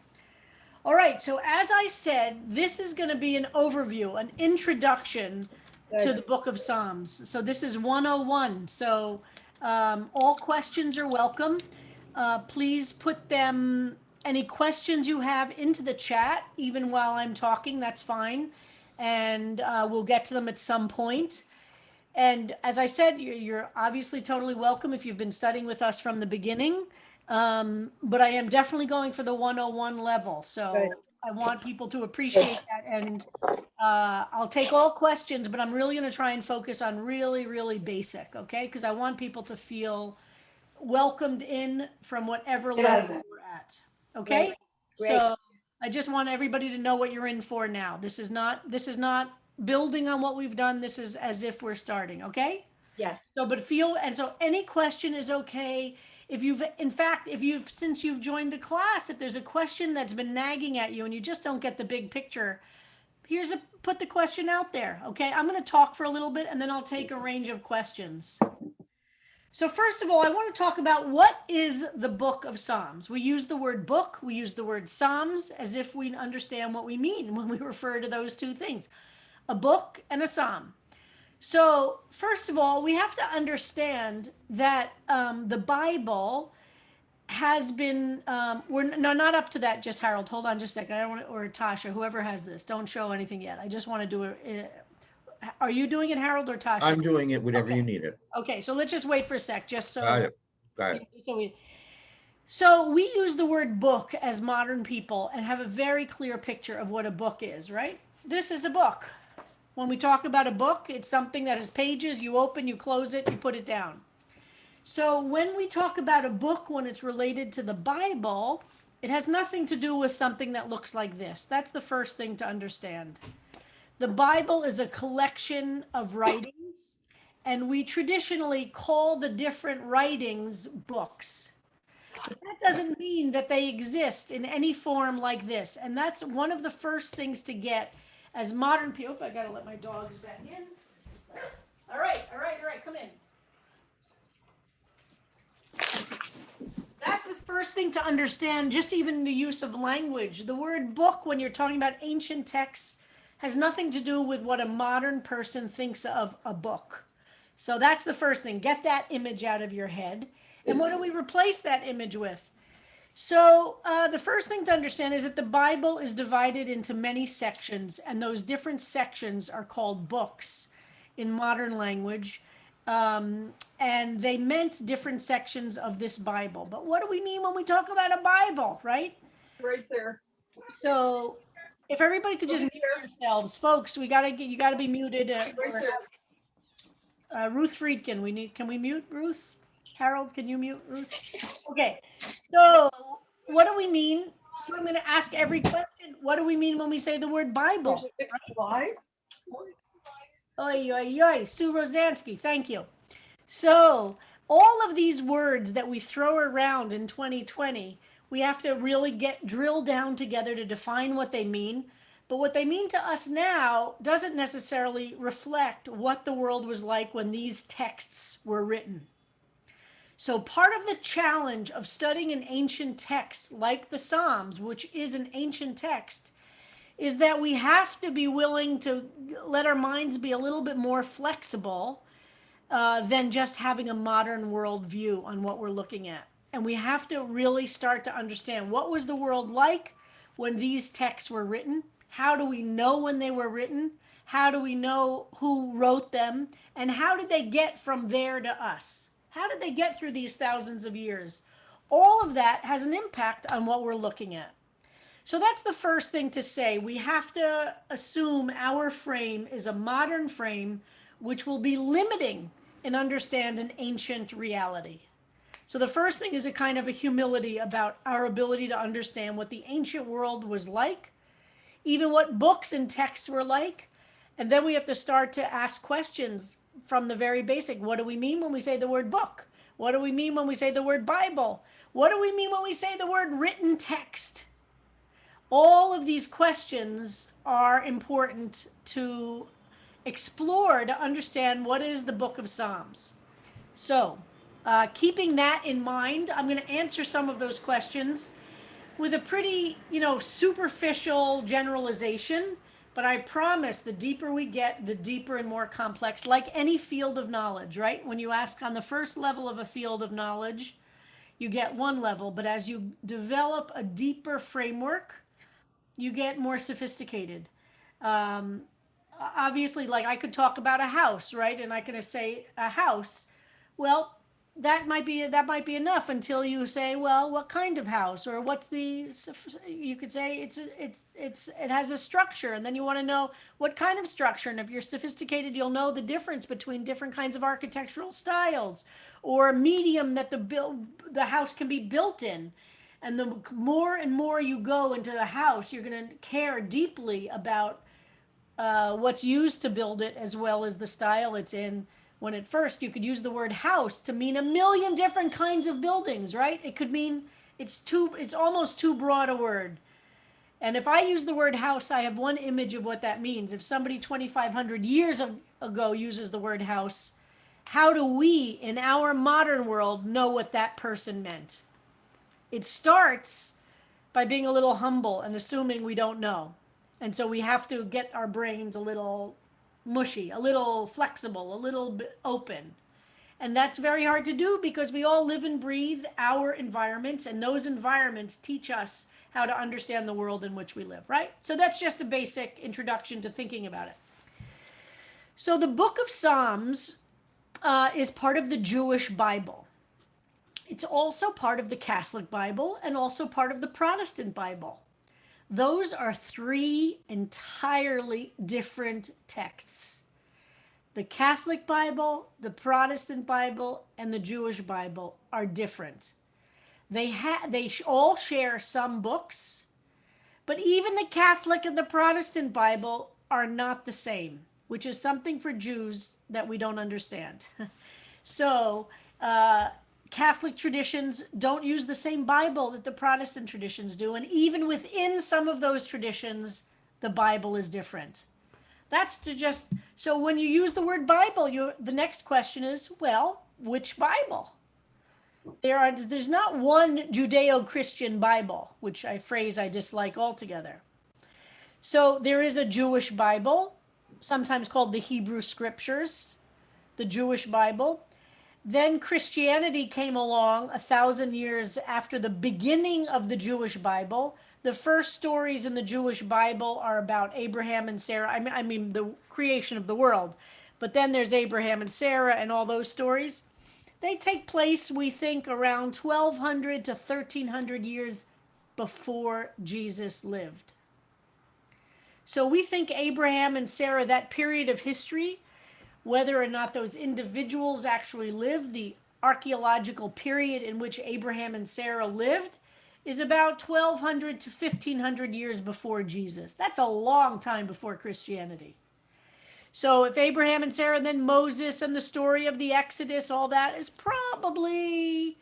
All right. So as I said, this is going to be an overview, an introduction to the Book of Psalms. So this is 101. So all questions are welcome. Please put any questions you have into the chat, even while I'm talking, that's fine. And we'll get to them at some point. And as I said, you're obviously totally welcome if you've been studying with us from the beginning. But I am definitely going for the 101 level. So I want people to appreciate that. And I'll take all questions, but I'm really going to try and focus on really, really basic, okay? Because I want people to feel welcomed in from whatever level we're at, okay? Great. So I just want everybody to know what you're in for now. This is not building on what we've done. This is as if we're starting, okay? Yes. So, so any question is okay. Since you've joined the class, if there's a question that's been nagging at you and you just don't get the big picture, put the question out there, okay? I'm going to talk for a little bit and then I'll take a range of questions. So first of all, I want to talk about what is the Book of Psalms. We use the word book, we use the word Psalms as if we understand what we mean when we refer to those two things, a book and a psalm. So first of all, we have to understand that the Bible has been, not up to that, just Harold, hold on just a second. I don't want to, or Tasha, whoever has this, don't show anything yet. I just want to do it. Are you doing it, Harold, or Tasha? I'm doing it whenever you need it. Okay, so let's just wait for a sec, just so. Got it. So we use the word book as modern people and have a very clear picture of what a book is, right? This is a book. When we talk about a book, it's something that has pages, you open, you close it, you put it down. So when we talk about a book, when it's related to the Bible, it has nothing to do with something that looks like this. That's the first thing to understand. The Bible is a collection of writings, and we traditionally call the different writings books. But that doesn't mean that they exist in any form like this. And that's one of the first things to get as modern people. I gotta let my dogs back in. All right, all right, all right, come in. That's the first thing to understand, just even the use of language. The word book, when you're talking about ancient texts, has nothing to do with what a modern person thinks of a book. So that's the first thing. Get that image out of your head. And what do we replace that image with? So the first thing to understand is that the Bible is divided into many sections, and those different sections are called books in modern language. And they meant different sections of this Bible. But what do we mean when we talk about a Bible, right? Right there. So if everybody could just mute yourselves, folks, you gotta be muted. Right there. Ruth Friedkin, can we mute Ruth? Harold, can you mute Ruth? Okay, so what do we mean? So I'm gonna ask every question. What do we mean when we say the word Bible? Why? Oy, oy, oy, Sue Rosansky, thank you. So all of these words that we throw around in 2020, we have to really get drilled down together to define what they mean. But what they mean to us now doesn't necessarily reflect what the world was like when these texts were written. So part of the challenge of studying an ancient text like the Psalms, which is an ancient text, is that we have to be willing to let our minds be a little bit more flexible than just having a modern world view on what we're looking at. And we have to really start to understand what was the world like when these texts were written? How do we know when they were written? How do we know who wrote them? And how did they get from there to us? How did they get through these thousands of years? All of that has an impact on what we're looking at. So that's the first thing to say. We have to assume our frame is a modern frame, which will be limiting and understand an ancient reality. So the first thing is a kind of a humility about our ability to understand what the ancient world was like, even what books and texts were like. And then we have to start to ask questions from the very basic. What do we mean when we say the word book? What do we mean when we say the word Bible? What do we mean when we say the word written text? All of these questions are important to explore to understand what is the book of Psalms. So, keeping that in mind, I'm going to answer some of those questions with a pretty, superficial generalization, but I promise the deeper we get, the deeper and more complex, like any field of knowledge, right? When you ask on the first level of a field of knowledge, you get one level, but as you develop a deeper framework, you get more sophisticated. Obviously, like I could talk about a house, right? And I could say a house. Well, that might be enough until you say, well, what kind of house, or what's the? You could say it has a structure, and then you want to know what kind of structure. And if you're sophisticated, you'll know the difference between different kinds of architectural styles, or medium that the house can be built in. And the more and more you go into the house, you're going to care deeply about what's used to build it, as well as the style it's in. When at first you could use the word house to mean a million different kinds of buildings, right? It could mean it's almost too broad a word. And if I use the word house, I have one image of what that means. If somebody 2,500 years ago uses the word house, how do we in our modern world know what that person meant? It starts by being a little humble and assuming we don't know. And so we have to get our brains a little mushy, a little flexible, a little bit open. And that's very hard to do because we all live and breathe our environments, and those environments teach us how to understand the world in which we live, right? So that's just a basic introduction to thinking about it. So the book of Psalms is part of the Jewish Bible. it's also part of the Catholic Bible and also part of the Protestant Bible. Those are three entirely different texts. The Catholic Bible, the Protestant Bible, and the Jewish Bible are different. They all share some books, but even the Catholic and the Protestant Bible are not the same, which is something for Jews that we don't understand. So, Catholic traditions don't use the same Bible that the Protestant traditions do, and even within some of those traditions, the Bible is different. That's to just, so when you use the word Bible, the next question is, well, which Bible? There's not one Judeo-Christian Bible, which a phrase I dislike altogether. So there is a Jewish Bible, sometimes called the Hebrew Scriptures, the Jewish Bible. Then Christianity came along 1,000 years after the beginning of the Jewish Bible. The first stories in the Jewish Bible are about Abraham and Sarah. I mean the creation of the world. But then there's Abraham and Sarah and all those stories. They take place, we think, around 1,200 to 1,300 years before Jesus lived. So we think Abraham and Sarah, that period of history, whether or not those individuals actually lived, the archaeological period in which Abraham and Sarah lived, is about 1,200 to 1,500 years before Jesus. That's a long time before Christianity. So if Abraham and Sarah, and then Moses and the story of the Exodus, all that is probably,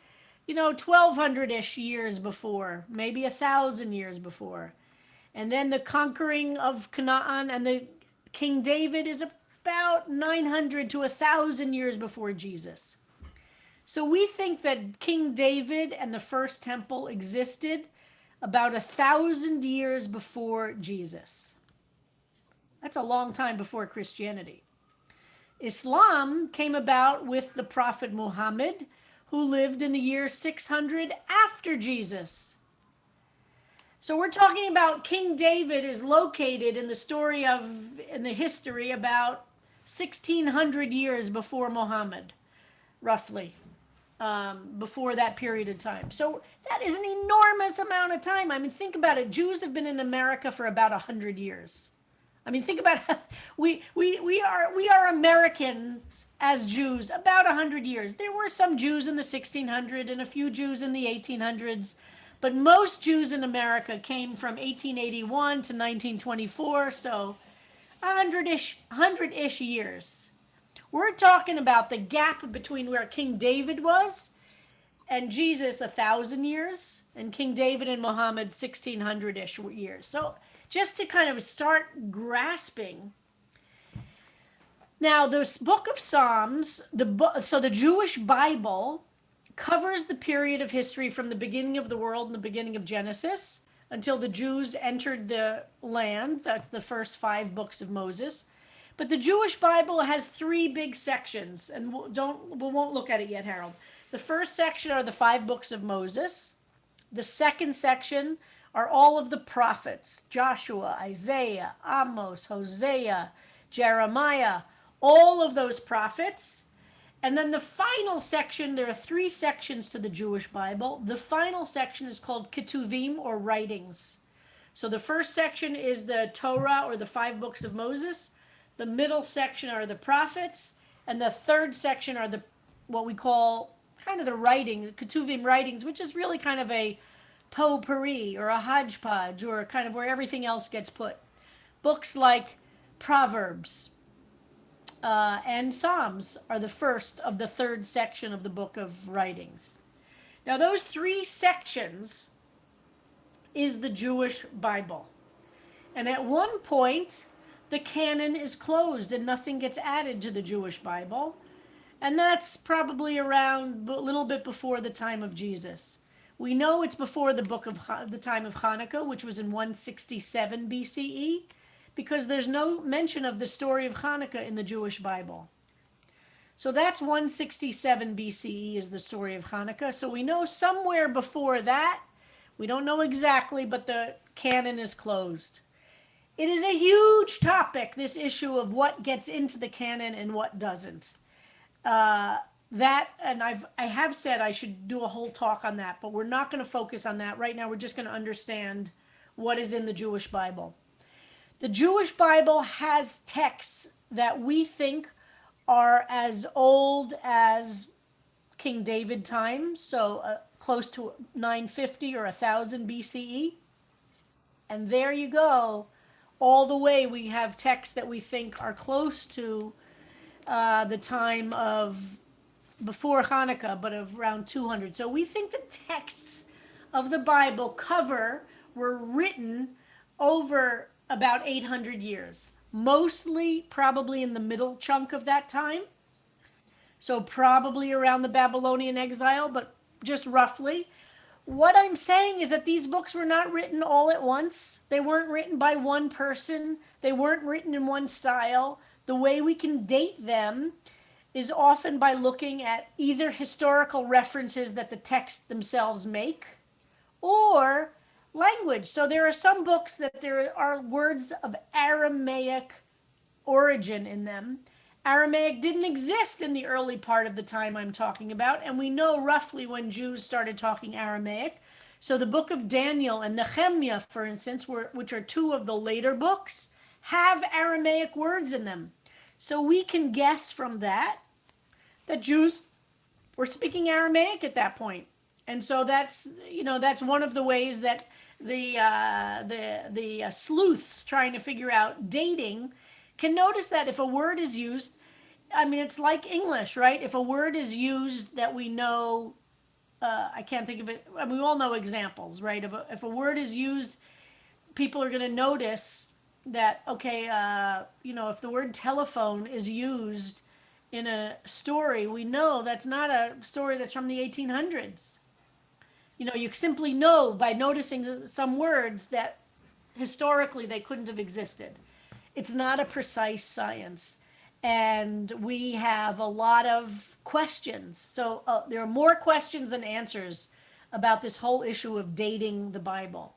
1,200-ish years before, maybe 1,000 years before. And then the conquering of Canaan and the King David is about 900 to 1,000 years before Jesus. So we think that King David and the first temple existed about 1,000 years before Jesus. That's a long time before Christianity. Islam came about with the Prophet Muhammad, who lived in the year 600 after Jesus. So we're talking about King David is located in the history about 1,600 years before Muhammad, roughly, before that period of time. So that is an enormous amount of time. I mean, think about it. Jews have been in America for about 100 years. I mean, think about we are Americans as Jews about 100 years. There were some Jews in the 1600s and a few Jews in the 1800s. But most Jews in America came from 1881 to 1924, so 100-ish years. We're talking about the gap between where King David was and Jesus 1,000 years, and King David and Muhammad 1,600-ish years. So just to kind of start grasping. Now, this book of Psalms, so the Jewish Bible covers the period of history from the beginning of the world and the beginning of Genesis until the Jews entered the land. That's the first 5 books of Moses. But the Jewish Bible has 3 big sections, and we won't look at it yet, Harold. The first section are the 5 books of Moses. The second section are all of the prophets: Joshua, Isaiah, Amos, Hosea, Jeremiah, all of those prophets. And then the final section, there are 3 sections to the Jewish Bible. The final section is called Ketuvim, or writings. So the first section is the Torah, or the 5 books of Moses. The middle section are the prophets. And the third section are what we call kind of the writing, Ketuvim writings, which is really kind of a potpourri or a hodgepodge, or kind of where everything else gets put. Books like Proverbs, and Psalms are the first of the third section of the book of writings. Now, those 3 sections is the Jewish Bible. And at one point, the canon is closed and nothing gets added to the Jewish Bible. And that's probably around a little bit before the time of Jesus. We know it's before the time of Hanukkah, which was in 167 BCE. Because there's no mention of the story of Hanukkah in the Jewish Bible. So that's 167 BCE is the story of Hanukkah. So we know somewhere before that, we don't know exactly, but the canon is closed. It is a huge topic, this issue of what gets into the canon and what doesn't. that, and I have said I should do a whole talk on that, but we're not going to focus on that right now. We're just going to understand what is in the Jewish Bible. The Jewish Bible has texts that we think are as old as King David time, so close to 950 or 1000 BCE. And there you go. All the way we have texts that we think are close to the time of before Hanukkah, but of around 200. So we think the texts of the Bible were written over about 800 years, mostly probably in the middle chunk of that time. So probably around the Babylonian exile, but just roughly. What I'm saying is that these books were not written all at once. They weren't written by one person. They weren't written in one style. The way we can date them is often by looking at either historical references that the texts themselves make or language. So there are some books that there are words of Aramaic origin in them. Aramaic didn't exist in the early part of the time I'm talking about, and we know roughly when Jews started talking Aramaic. So the book of Daniel and Nehemiah, for instance, which are two of the later books, have Aramaic words in them. So we can guess from that Jews were speaking Aramaic at that point. And so that's one of the ways that the sleuths trying to figure out dating can notice that if a word is used, I mean, it's like English, right? If a word is used that we know, I can't think of it. I mean, we all know examples, right? If a word is used, people are going to notice that, okay, if the word telephone is used in a story, we know that's not a story that's from the 1800s. You simply know by noticing some words that historically they couldn't have existed. It's not a precise science. And we have a lot of questions. So there are more questions than answers about this whole issue of dating the Bible.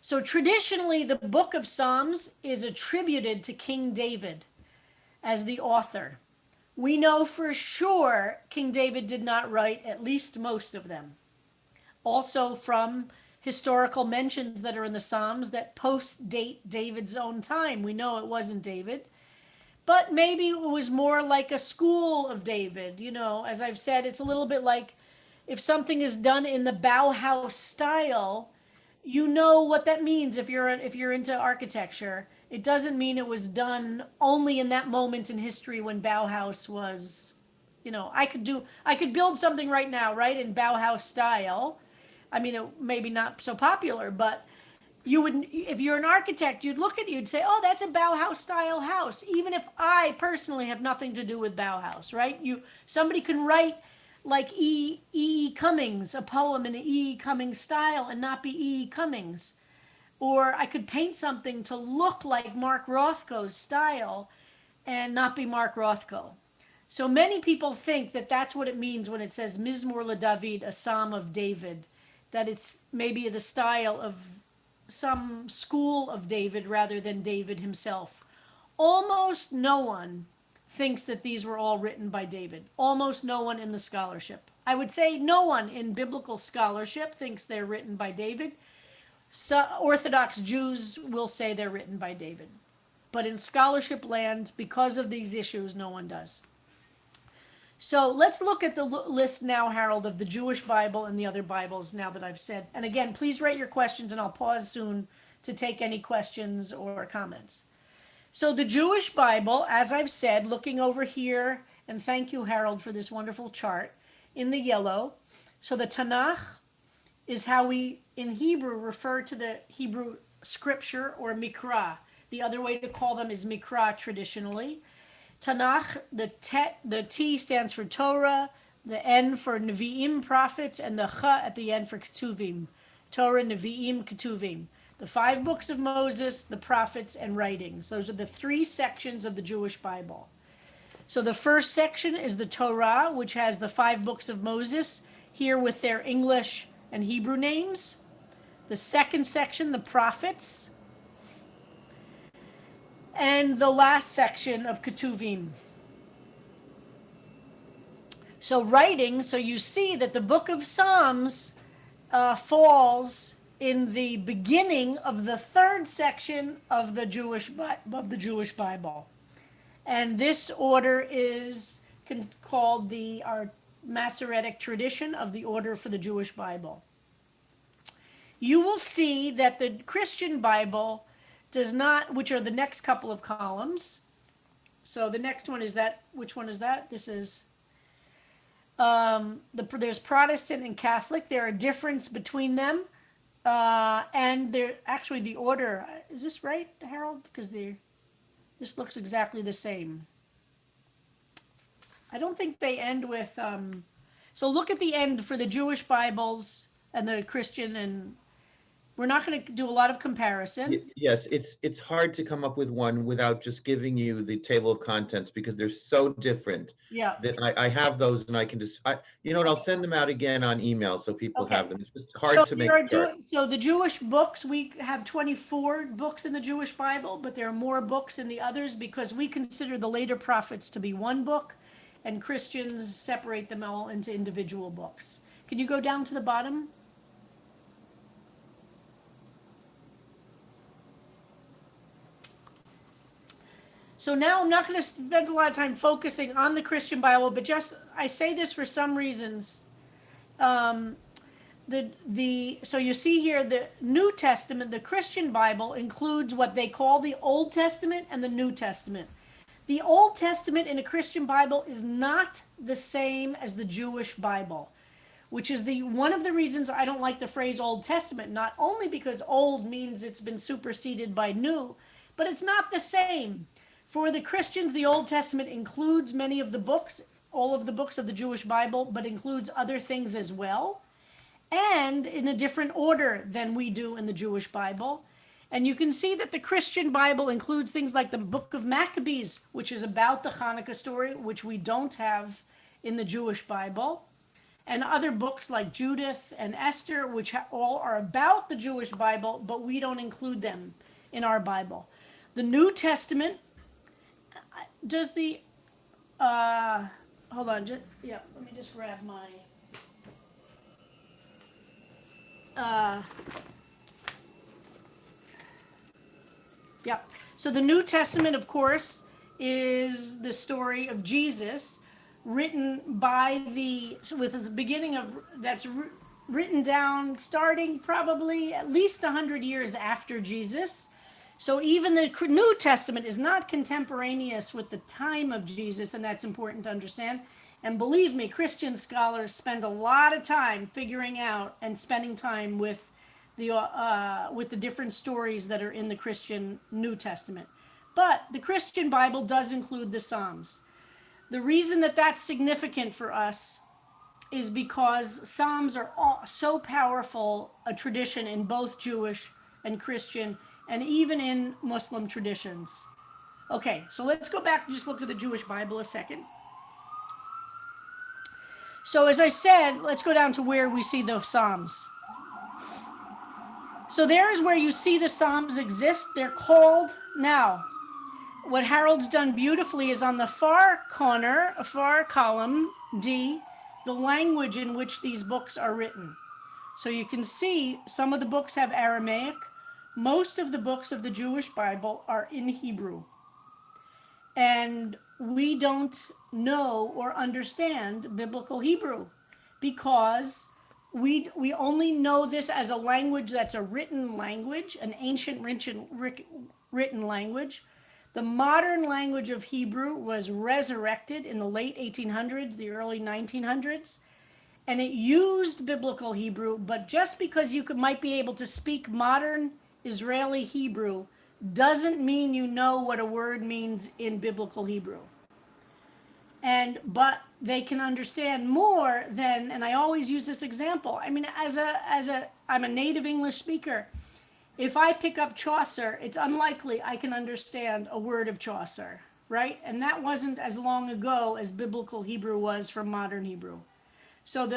So traditionally, the book of Psalms is attributed to King David as the author. We know for sure King David did not write at least most of them. Also from historical mentions that are in the Psalms that post-date David's own time. We know it wasn't David. But maybe it was more like a school of David. As I've said, it's a little bit like if something is done in the Bauhaus style, you know what that means if you're into architecture. It doesn't mean it was done only in that moment in history when Bauhaus was, I could build something right now, right, in Bauhaus style. I mean, it maybe not so popular, but you would, if you're an architect, you'd look at it, you'd say, oh, that's a Bauhaus style house, even if I personally have nothing to do with Bauhaus, right? Somebody can write like E. Cummings, a poem in an E. Cummings style and not be E. Cummings. Or I could paint something to look like Mark Rothko's style and not be Mark Rothko. So many people think that that's what it means when it says Mizmor LeDavid, a psalm of David, that it's maybe the style of some school of David rather than David himself. Almost no one thinks that these were all written by David. Almost no one in the scholarship. I would say no one in biblical scholarship thinks they're written by David. So Orthodox Jews will say they're written by David. But in scholarship land, because of these issues, no one does. So let's look at the list now, Harold, of the Jewish Bible and the other Bibles now that I've said. And again, please write your questions and I'll pause soon to take any questions or comments. So the Jewish Bible, as I've said, looking over here, and thank you, Harold, for this wonderful chart, in the yellow. So the Tanakh is how we, in Hebrew, refer to the Hebrew scripture or Mikra. The other way to call them is Mikra traditionally. Tanakh, the T stands for Torah, the N for Nevi'im, prophets, and the Ch at the end for Ketuvim. Torah, Nevi'im, Ketuvim. The 5 books of Moses, the prophets, and writings. Those are the 3 sections of the Jewish Bible. So the first section is the Torah, which has the 5 books of Moses, here with their English and Hebrew names. The second section, the prophets. And the last section of Ketuvim. So writing, so you see that the book of Psalms falls in the beginning of the third section of the Jewish Bible, and this order is called our Masoretic tradition of the order for the Jewish Bible. You will see that the Christian Bible does not, which are the next couple of columns. So the next one is that. Which one is that? This is. There's Protestant and Catholic. There are differences between them, and they're actually the order. Is this right, Harold? Because this looks exactly the same. I don't think they end with. So look at the end for the Jewish Bibles and the Christian, and we're not going to do a lot of comparison. Yes, it's hard to come up with one without just giving you the table of contents because they're so different. Yeah. That I have those and I can just, you know what, I'll send them out again on email so people have them. It's just hard to make sure. So the Jewish books, we have 24 books in the Jewish Bible, but there are more books in the others because we consider the later prophets to be one book, and Christians separate them all into individual books. Can you go down to the bottom? So now I'm not going to spend a lot of time focusing on the Christian Bible, but just I say this for some reasons. So you see here the New Testament, the Christian Bible includes what they call the Old Testament and the New Testament. The Old Testament in a Christian Bible is not the same as the Jewish Bible, which is one of the reasons I don't like the phrase Old Testament, not only because old means it's been superseded by new, but it's not the same. For the Christians, the Old Testament includes many of the books, all of the books of the Jewish Bible, but includes other things as well, and in a different order than we do in the Jewish Bible. And you can see that the Christian Bible includes things like the book of Maccabees, which is about the Hanukkah story, which we don't have in the Jewish Bible, and other books like Judith and Esther, which all are about the Jewish Bible, but we don't include them in our Bible. The New Testament does the, hold on, let me just grab my, so the New Testament, of course, is the story of Jesus, written with the beginning of, that's written down starting probably at least 100 years after Jesus. So even the New Testament is not contemporaneous with the time of Jesus, and that's important to understand. And believe me, Christian scholars spend a lot of time figuring out and spending time with the different stories that are in the Christian New Testament. But the Christian Bible does include the Psalms. The reason that that's significant for us is because Psalms are so powerful a tradition in both Jewish and Christian, and even in Muslim traditions. Okay, so let's go back and just look at the Jewish Bible a second. So as I said, let's go down to where we see the Psalms. So there is where you see the Psalms exist. They're called, now, what Harold's done beautifully is on the far corner, a far column, D, the language in which these books are written. So you can see some of the books have Aramaic. Most of the books of the Jewish Bible are in Hebrew. And we don't know or understand biblical Hebrew because we only know this as a language that's a written language, an ancient written language. The modern language of Hebrew was resurrected in the late 1800s, the early 1900s. And it used biblical Hebrew, but just because you might be able to speak modern Israeli Hebrew doesn't mean you know what a word means in biblical Hebrew. But they can understand more than, and I always use this example. I mean, I'm a native English speaker. If I pick up Chaucer, it's unlikely I can understand a word of Chaucer, right? And that wasn't as long ago as biblical Hebrew was from modern Hebrew. So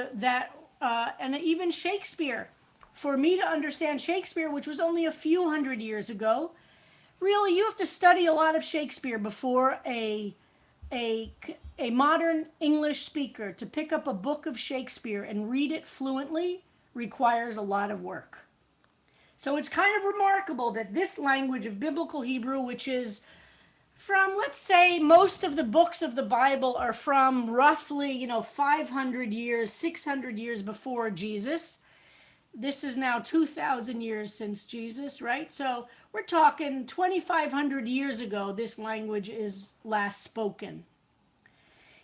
and even Shakespeare, for me to understand Shakespeare, which was only a few hundred years ago, really you have to study a lot of Shakespeare before a a modern English speaker to pick up a book of Shakespeare and read it fluently requires a lot of work. So it's kind of remarkable that this language of biblical Hebrew, which is from, let's say, most of the books of the Bible are from roughly, 500 years, 600 years before Jesus. This is now 2,000 years since Jesus, right? So we're talking 2,500 years ago, this language is last spoken.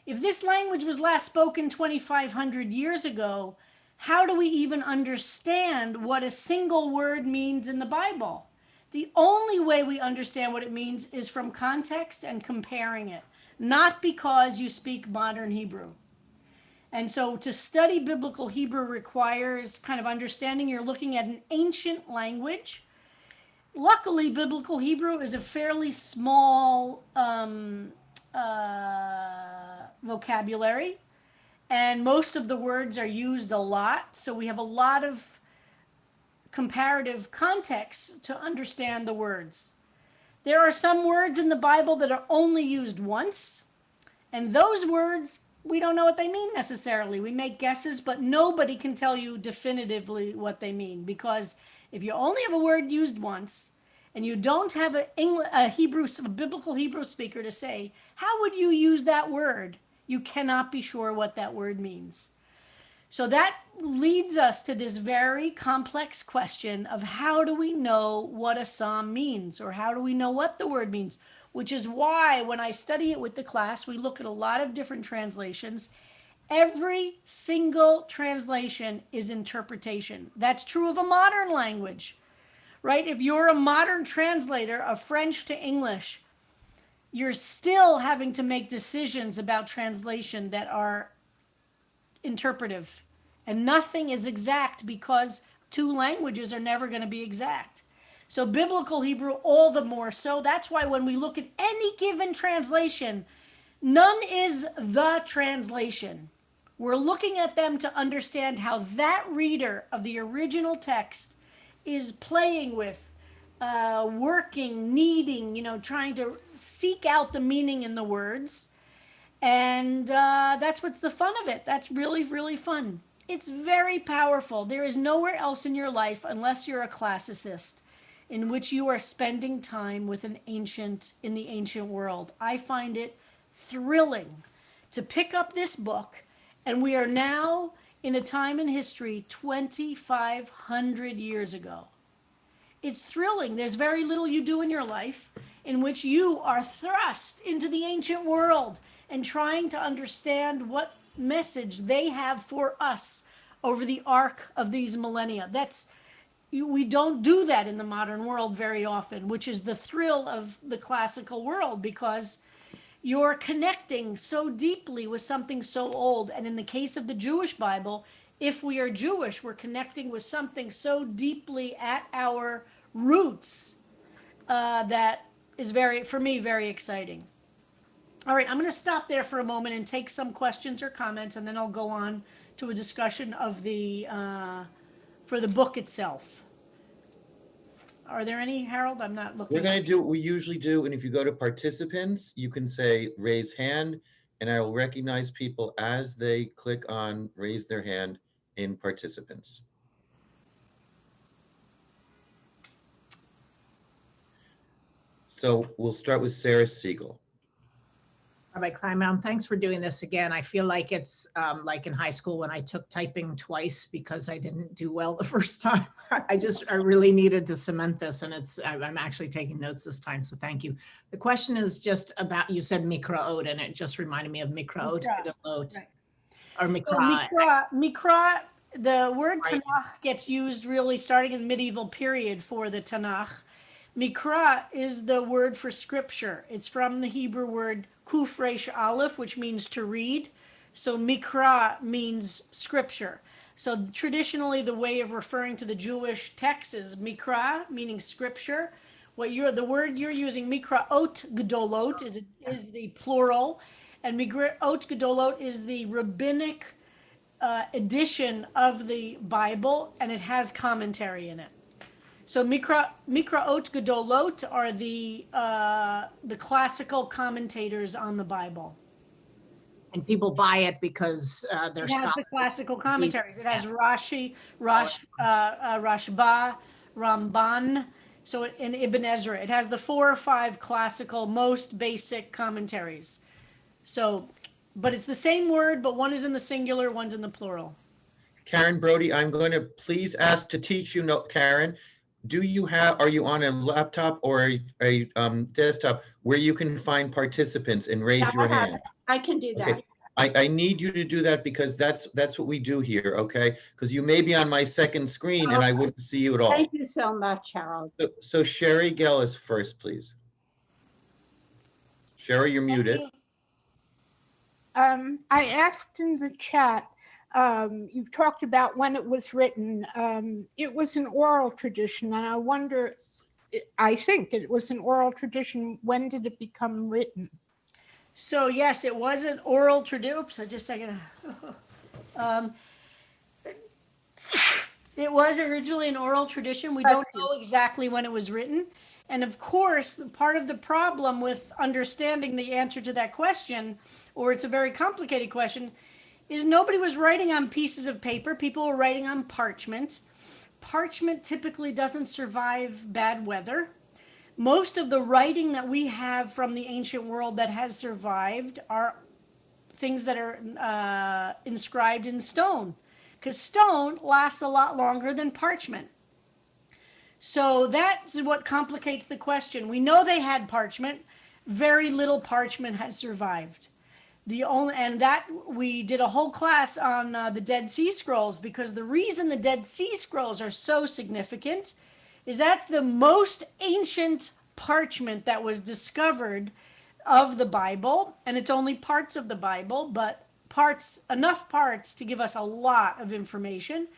If this language was last spoken 2,500 years ago, how do we even understand what a single word means in the Bible? The only way we understand what it means is from context and comparing it, not because you speak modern Hebrew. And so to study biblical Hebrew requires kind of understanding you're looking at an ancient language. Luckily, biblical Hebrew is a fairly small vocabulary, and most of the words are used a lot. So we have a lot of comparative context to understand the words. There are some words in the Bible that are only used once, and those words, we don't know what they mean necessarily. We make guesses, but nobody can tell you definitively what they mean, because if you only have a word used once and you don't have a biblical Hebrew speaker to say, how would you use that word? You cannot be sure what that word means. So that leads us to this very complex question of how do we know what a psalm means, or how do we know what the word means? Which is why when I study it with the class, we look at a lot of different translations. Every single translation is interpretation. That's true of a modern language, right? If you're a modern translator of French to English, you're still having to make decisions about translation that are interpretive. And nothing is exact because two languages are never going to be exact. So biblical Hebrew, all the more so. That's why when we look at any given translation, none is the translation. We're looking at them to understand how that reader of the original text is playing with, working, needing, trying to seek out the meaning in the words. And that's what's the fun of it. That's really, really fun. It's very powerful. There is nowhere else in your life, unless you're a classicist, in which you are spending time with in the ancient world. I find it thrilling to pick up this book, and we are now in a time in history 2,500 years ago. It's thrilling. There's very little you do in your life in which you are thrust into the ancient world and trying to understand what message they have for us over the arc of these millennia. We don't do that in the modern world very often, which is the thrill of the classical world, because you're connecting so deeply with something so old. And in the case of the Jewish Bible, if we are Jewish, we're connecting with something so deeply at our roots that is for me, very exciting. All right, I'm going to stop there for a moment and take some questions or comments, and then I'll go on to a discussion of for the book itself. Are there any, Harold? I'm not looking. We're going to do what we usually do, and if you go to participants, you can say raise hand, and I will recognize people as they click on raise their hand in participants. So we'll start with Sarah Siegel. Rabbi Kleinbaum, thanks for doing this again. I feel like it's like in high school when I took typing twice because I didn't do well the first time. I really needed to cement this, and I'm actually taking notes this time, so thank you. The question is just about, you said mikraot, and it just reminded me of mikraot, Right. or mikra. So mikra, the word Tanakh gets used really starting in the medieval period for the Tanakh. Mikra is the word for scripture. It's from the Hebrew word kuf resh aleph, which means to read. So mikra means scripture. So traditionally, the way of referring to the Jewish text is mikra, meaning scripture. The word you're using, mikraot gedolot, is the plural, and mikraot gedolot is the rabbinic edition of the Bible, and it has commentary in it. So Mikraot Gedolot are the classical commentators on the Bible. And people buy it because they're It has the scholars. classical commentaries. It has Rashi, Rashba, Ramban, so in Ibn Ezra. It has the 4 or 5 classical, most basic commentaries. So, but it's the same word, but one is in the singular, one's in the plural. Karen Brody, I'm going to please ask to teach you, Karen, are you on a laptop or a desktop where you can find participants and raise your hand? I can do that. Okay. I need you to do that because that's what we do here, okay? Because you may be on my second screen and I wouldn't see you at all. Thank you so much, Harold. So Sherry Gellis first, please. Sherry, you're muted. I asked in the chat, you've talked about when it was written. It was an oral tradition, and I wonder, I think it was an oral tradition. When did it become written? So yes, it was an oral tradition. Oops, I just a second. It was originally an oral tradition. We don't know exactly when it was written. And of course, part of the problem with understanding the answer to that question, or it's a very complicated question, is nobody was writing on pieces of paper. People were writing on parchment. Parchment typically doesn't survive bad weather. Most of the writing that we have from the ancient world that has survived are things that are inscribed in stone, because stone lasts a lot longer than parchment. So that's what complicates the question. We know they had parchment. Very little parchment has survived. And that we did a whole class on the Dead Sea Scrolls, because the reason the Dead Sea Scrolls are so significant is that's the most ancient parchment that was discovered of the Bible, and it's only parts of the Bible, but enough parts to give us a lot of information.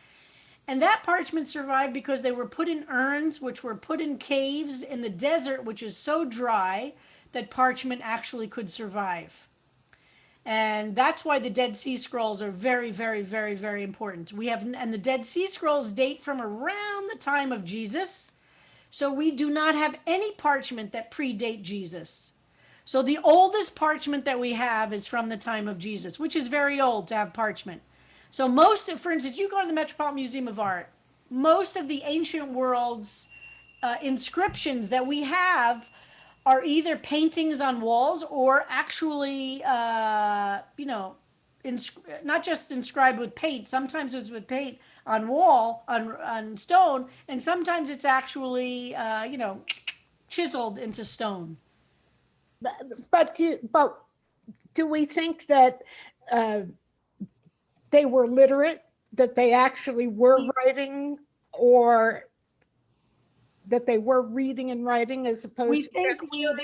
And that parchment survived because they were put in urns, which were put in caves in the desert, which is so dry that parchment actually could survive. And that's why the Dead Sea Scrolls are very, very, very, very important. And the Dead Sea Scrolls date from around the time of Jesus. So we do not have any parchment that predate Jesus. So the oldest parchment that we have is from the time of Jesus, which is very old to have parchment. So for instance, you go to the Metropolitan Museum of Art, most of the ancient world's inscriptions that we have are either paintings on walls or actually, not just inscribed with paint. Sometimes it's with paint on wall, on stone, and sometimes it's actually, chiseled into stone. But do we think that they were literate, that they actually were writing, or that they were reading and writing as opposed there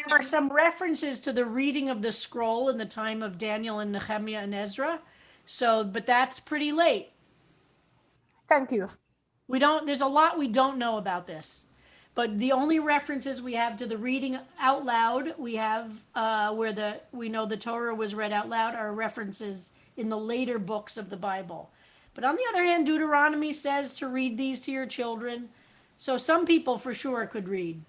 are some references to the reading of the scroll in the time of Daniel and Nehemiah and Ezra. But that's pretty late. Thank you. There's a lot we don't know about this. But the only references we have to the reading out loud, we have we know the Torah was read out loud, are references in the later books of the Bible. But on the other hand, Deuteronomy says to read these to your children. So some people for sure could read.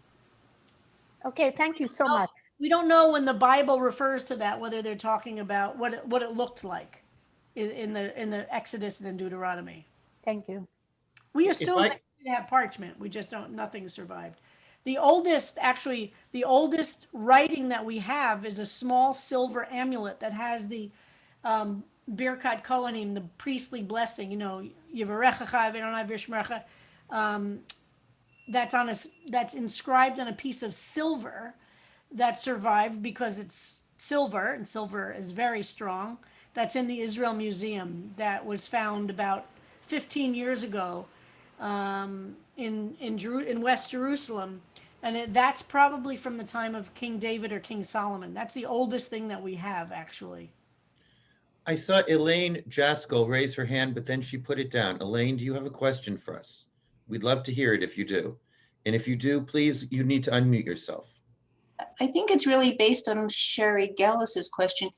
Okay, thank you so much. We don't know when the Bible refers to that, whether they're talking about what it looked like in the Exodus and in Deuteronomy. Thank you. We assume that they have parchment. We just nothing survived. The oldest writing that we have is a small silver amulet that has the Birkat Kohanim, the priestly blessing, Yivarechacha v'Adonai v'Yishmerecha. That's inscribed on a piece of silver that survived because it's silver, and silver is very strong. That's in the Israel Museum, that was found about 15 years ago in West Jerusalem. And that's probably from the time of King David or King Solomon. That's the oldest thing that we have, actually. I saw Elaine Jaskell raise her hand, but then she put it down. Elaine, do you have a question for us? We'd love to hear it if you do. And if you do, please, you need to unmute yourself. I think it's really based on Sherry Gellis's question.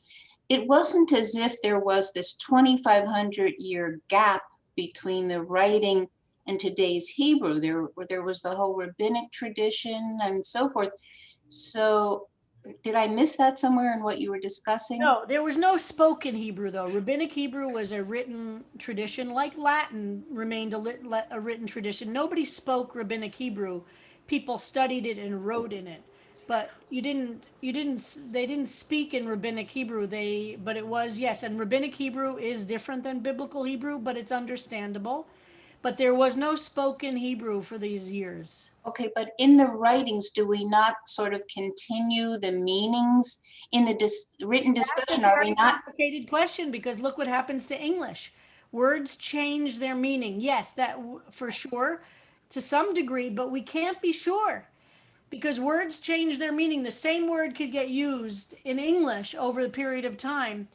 It wasn't as if there was this 2,500 year gap between the writing and today's Hebrew. There was the whole rabbinic tradition and so forth. So did I miss that somewhere in what you were discussing? No, there was no spoken Hebrew though. Rabbinic Hebrew was a written tradition, like Latin remained a written tradition. Nobody spoke Rabbinic Hebrew. People studied it and wrote in it. But they didn't speak in Rabbinic Hebrew. But it was, yes, and Rabbinic Hebrew is different than Biblical Hebrew, but it's understandable. But there was no spoken Hebrew for these years. Okay, but in the writings, do we not sort of continue the meanings in the written discussion? Are we not? Complicated question, because look what happens to English. Words change their meaning. Yes, that for sure, to some degree, but we can't be sure because words change their meaning. The same word could get used in English over the period of time,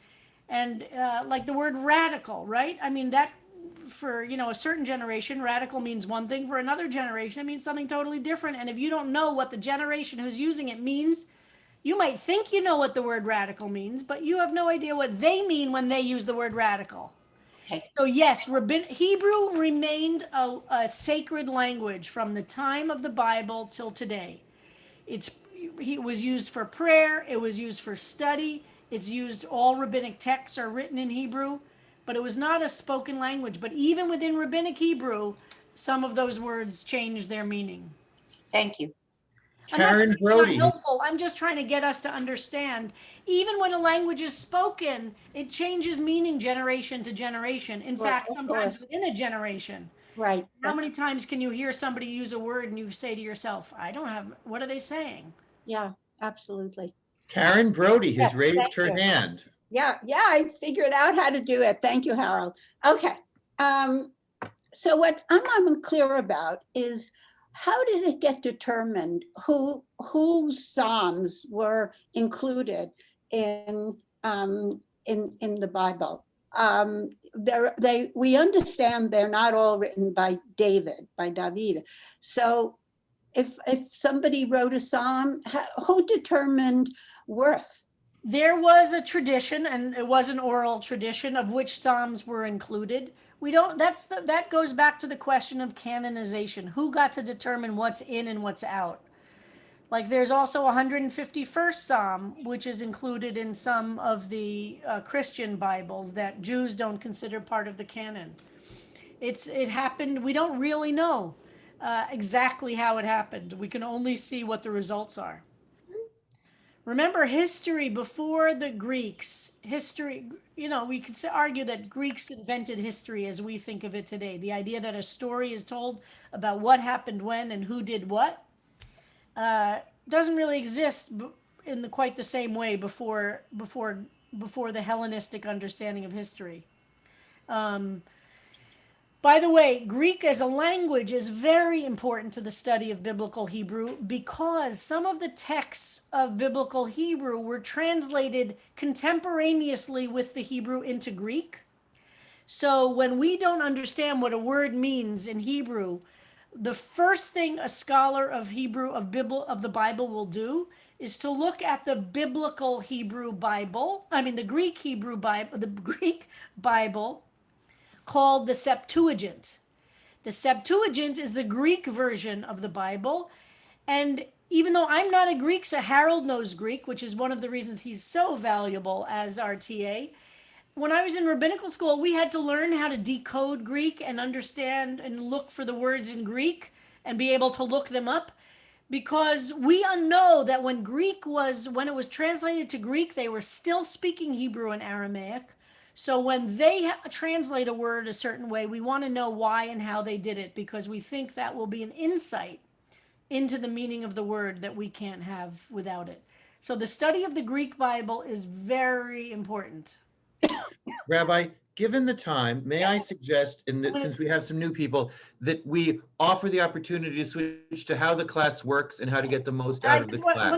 and like the word radical, right? I mean that for a certain generation, radical means one thing. For another generation, it means something totally different. And if you don't know what the generation who's using it means, you might think you know what the word radical means, but you have no idea what they mean when they use the word radical. Okay. So yes, Hebrew remained a sacred language from the time of the Bible till today. It was used for prayer. It was used for study. It's used, all rabbinic texts are written in Hebrew, but it was not a spoken language. But even within rabbinic Hebrew, some of those words changed their meaning. Thank you. Karen Brody. Not helpful. I'm just trying to get us to understand, even when a language is spoken, it changes meaning generation to generation. In fact, sometimes within a generation. Right. How many times can you hear somebody use a word and you say to yourself, what are they saying? Yeah, absolutely. Karen Brody has Yes, raised thank her you. hand. Yeah, I figured out how to do it. Thank you, Harold. Okay. So what I'm unclear about is, how did it get determined whose psalms were included in the Bible? We understand they're not all written by David. So if somebody wrote a psalm, who determined worth? There was a tradition, and it was an oral tradition, of which psalms were included. That goes back to the question of canonization. Who got to determine what's in and what's out? Like there's also 151st Psalm, which is included in some of the Christian Bibles that Jews don't consider part of the canon. It happened. We don't really know exactly how it happened. We can only see what the results are. Remember, history before the Greeks, we could argue that Greeks invented history as we think of it today. The idea that a story is told about what happened when and who did what doesn't really exist in quite the same way before the Hellenistic understanding of history. By the way, Greek as a language is very important to the study of Biblical Hebrew because some of the texts of Biblical Hebrew were translated contemporaneously with the Hebrew into Greek. So when we don't understand what a word means in Hebrew, the first thing a scholar of the Bible will do is to look at the biblical Hebrew Bible, the Greek Hebrew Bible, the Greek Bible, called the Septuagint. The Septuagint is the Greek version of the Bible. And even though I'm not a Greek, so Harold knows Greek, which is one of the reasons he's so valuable as our TA. When I was in rabbinical school, we had to learn how to decode Greek and understand and look for the words in Greek and be able to look them up, because we know that when it was translated to Greek, they were still speaking Hebrew and Aramaic. So when they translate a word a certain way, we want to know why and how they did it, because we think that will be an insight into the meaning of the word that we can't have without it. So the study of the Greek Bible is very important. Rabbi, given the time, may I suggest, since we have some new people, that we offer the opportunity to switch to how the class works and how to get the most out of the class.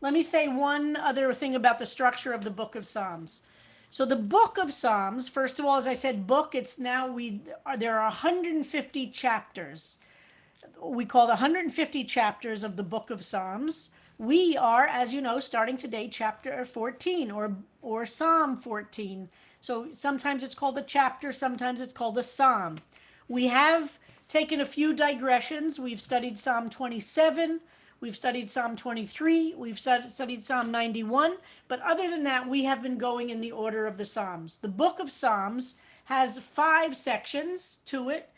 Let me say one other thing about the structure of the Book of Psalms. So the Book of Psalms, first of all, as I said, there are 150 chapters. We call the 150 chapters of the Book of Psalms. We are, as you know, starting today, chapter 14 or Psalm 14. So sometimes it's called a chapter, sometimes it's called a psalm. We have taken a few digressions. We've studied Psalm 27, we've studied Psalm 23, we've studied Psalm 91, but other than that, we have been going in the order of the Psalms. The book of Psalms has 5 sections to it.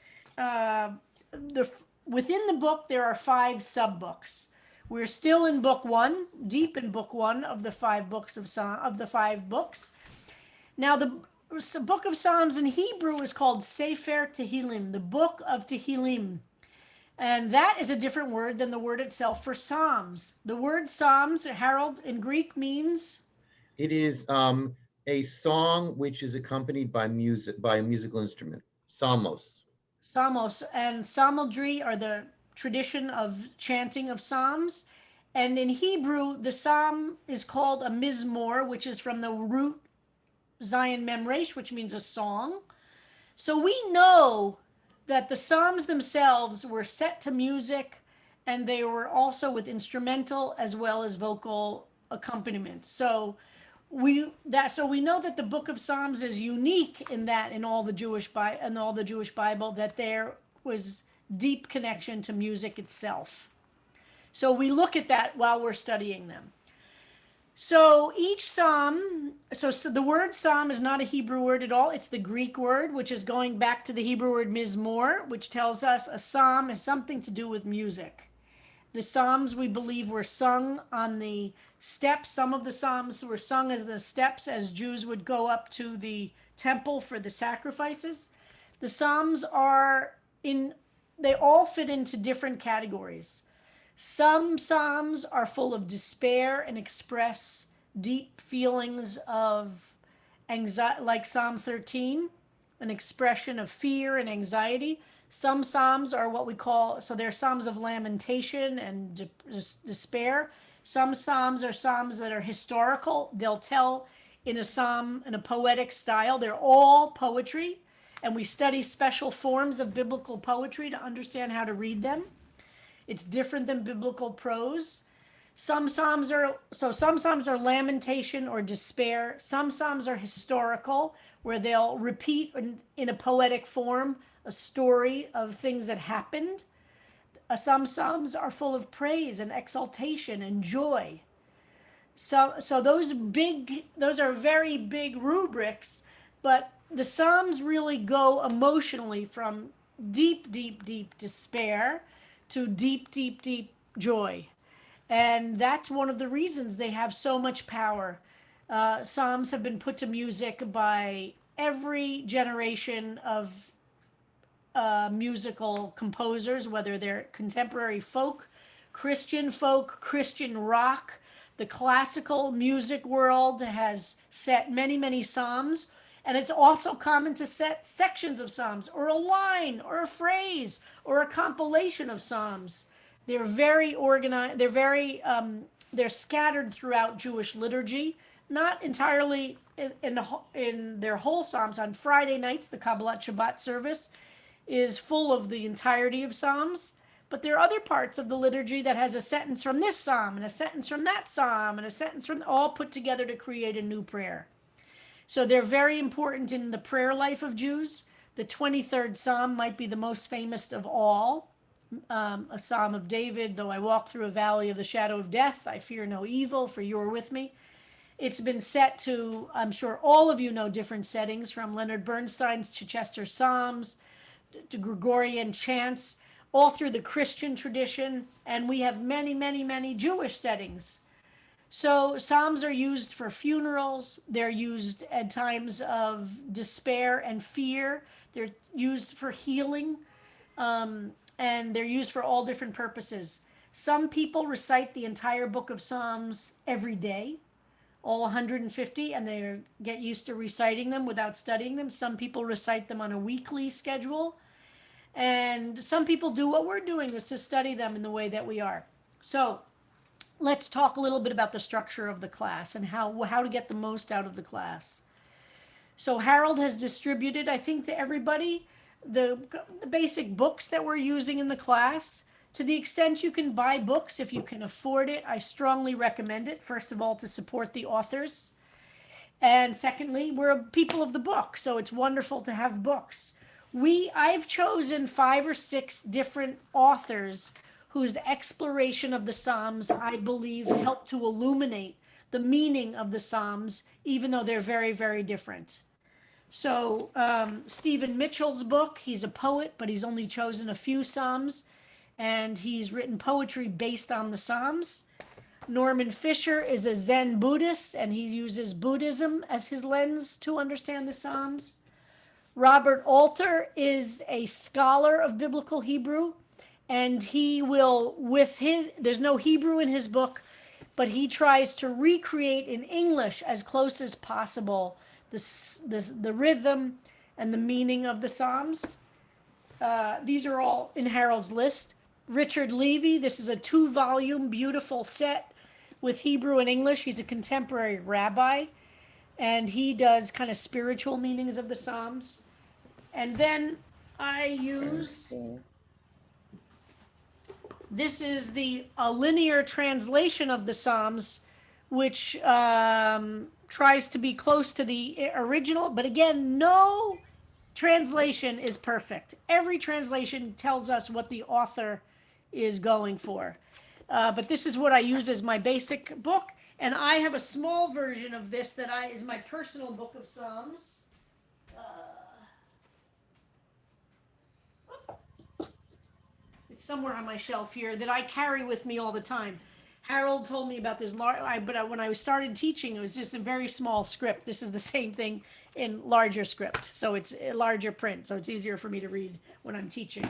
Within the book, there are 5 sub-books. We're still in book 1, deep in book 1 of the 5 books of the 5 books. Now, the book of Psalms in Hebrew is called Sefer Tehillim, the book of Tehillim. And that is a different word than the word itself for Psalms. The word Psalms, Harold, in Greek means? It is a song which is accompanied by music, by a musical instrument, psalmos. Psalmos and psalmodry are the tradition of chanting of psalms. And in Hebrew, the psalm is called a mizmor, which is from the root Zion Memresh, which means a song. So we know that the psalms themselves were set to music, and they were also with instrumental as well as vocal accompaniment. So we know that the book of Psalms is unique in that in all the Jewish Bible that there was deep connection to music itself. So we look at that while we're studying them. So each psalm, so the word psalm is not a Hebrew word at all. It's the Greek word, which is going back to the Hebrew word mizmor, which tells us a psalm is something to do with music. The psalms, we believe, were sung on the steps. Some of the psalms were sung as the steps as Jews would go up to the temple for the sacrifices. The psalms they all fit into different categories. Some psalms are full of despair and express deep feelings of anxiety, like Psalm 13, an expression of fear and anxiety. Some psalms are what we call, so they're psalms of lamentation and despair. Some psalms are psalms that are historical. They'll tell in a poetic style. They're all poetry, and we study special forms of biblical poetry to understand how to read them. It's different than biblical prose. Some psalms are lamentation or despair. Some psalms are historical, where they'll repeat in a poetic form a story of things that happened. Some psalms are full of praise and exaltation and joy. So those are very big rubrics, but the psalms really go emotionally from deep, deep, deep despair to deep, deep, deep joy. And that's one of the reasons they have so much power. Psalms have been put to music by every generation of musical composers, whether they're contemporary folk, Christian rock. The classical music world has set many, many psalms. And it's also common to set sections of psalms, or a line, or a phrase, or a compilation of psalms. They're very organized. They're scattered throughout Jewish liturgy, not entirely in their whole psalms. On Friday nights, the Kabbalat Shabbat service is full of the entirety of psalms. But there are other parts of the liturgy that has a sentence from this psalm, and a sentence from that psalm, and a sentence from all put together to create a new prayer. So they're very important in the prayer life of Jews. The 23rd Psalm might be the most famous of all, a Psalm of David. Though I walk through a valley of the shadow of death, I fear no evil, for you are with me. It's been set to, I'm sure all of you know different settings, from Leonard Bernstein's Chichester Psalms to Gregorian chants, all through the Christian tradition. And we have many, many, many Jewish settings. So psalms are used for funerals. They're used at times of despair and fear. They're used for healing, and they're used for all different purposes. Some people recite the entire book of Psalms every day, all 150, and they get used to reciting them without studying them. Some people recite them on a weekly schedule, and some people do what we're doing, is to study them in the way that we are. So let's talk a little bit about the structure of the class and how to get the most out of the class. So Harold has distributed, I think, to everybody the basic books that we're using in the class. To the extent you can buy books, if you can afford it, I strongly recommend it. First of all, to support the authors. And secondly, we're people of the book, so it's wonderful to have books. I've chosen 5 or 6 different authors whose exploration of the Psalms, I believe, help to illuminate the meaning of the Psalms, even though they're very, very different. So Stephen Mitchell's book, he's a poet, but he's only chosen a few Psalms, and he's written poetry based on the Psalms. Norman Fisher is a Zen Buddhist, and he uses Buddhism as his lens to understand the Psalms. Robert Alter is a scholar of biblical Hebrew, and he will, there's no Hebrew in his book, but he tries to recreate in English as close as possible the rhythm and the meaning of the Psalms. These are all in Harold's list. Richard Levy, this is a 2-volume beautiful set with Hebrew and English. He's a contemporary rabbi, and he does kind of spiritual meanings of the Psalms. And then I used, this is a linear translation of the Psalms, which tries to be close to the original, but again, no translation is perfect. Every translation tells us what the author is going for. But this is what I use as my basic book, and I have a small version of this that is my personal book of Psalms. It's somewhere on my shelf here that I carry with me all the time. Harold told me about this, but when I started teaching, it was just a very small script. This is the same thing in larger script, so it's a larger print, so it's easier for me to read when I'm teaching.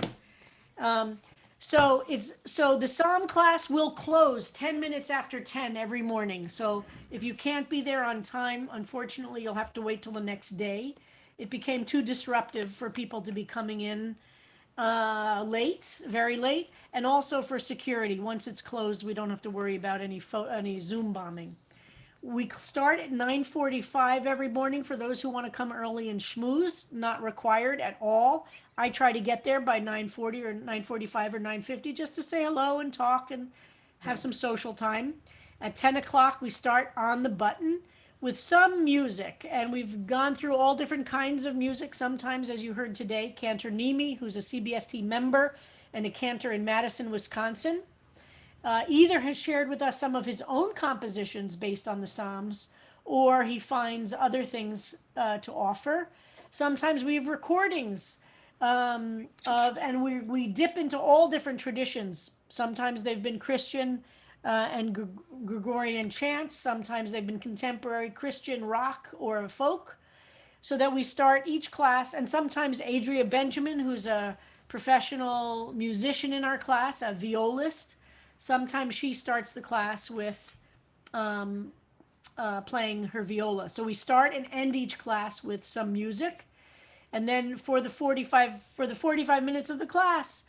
So the Psalm class will close 10 minutes after 10 every morning. So if you can't be there on time, unfortunately, you'll have to wait till the next day. It became too disruptive for people to be coming in late, very late, and also for security. Once it's closed, we don't have to worry about any Zoom bombing. We start at 9:45 every morning for those who want to come early and schmooze, not required at all. I try to get there by 9:40 or 9:45 or 9:50 just to say hello and talk and have some social time. At 10 o'clock, we start on the button with some music, and we've gone through all different kinds of music. Sometimes, as you heard today, Cantor Nemi, who's a CBST member and a cantor in Madison, Wisconsin, either has shared with us some of his own compositions based on the Psalms, or he finds other things to offer. Sometimes we have recordings and we dip into all different traditions. Sometimes they've been Christian and Gregorian chants. Sometimes they've been contemporary Christian rock or folk. So that we start each class, and sometimes Adria Benjamin, who's a professional musician in our class, a violist, sometimes she starts the class with playing her viola. So we start and end each class with some music. And then for the 45 minutes of the class,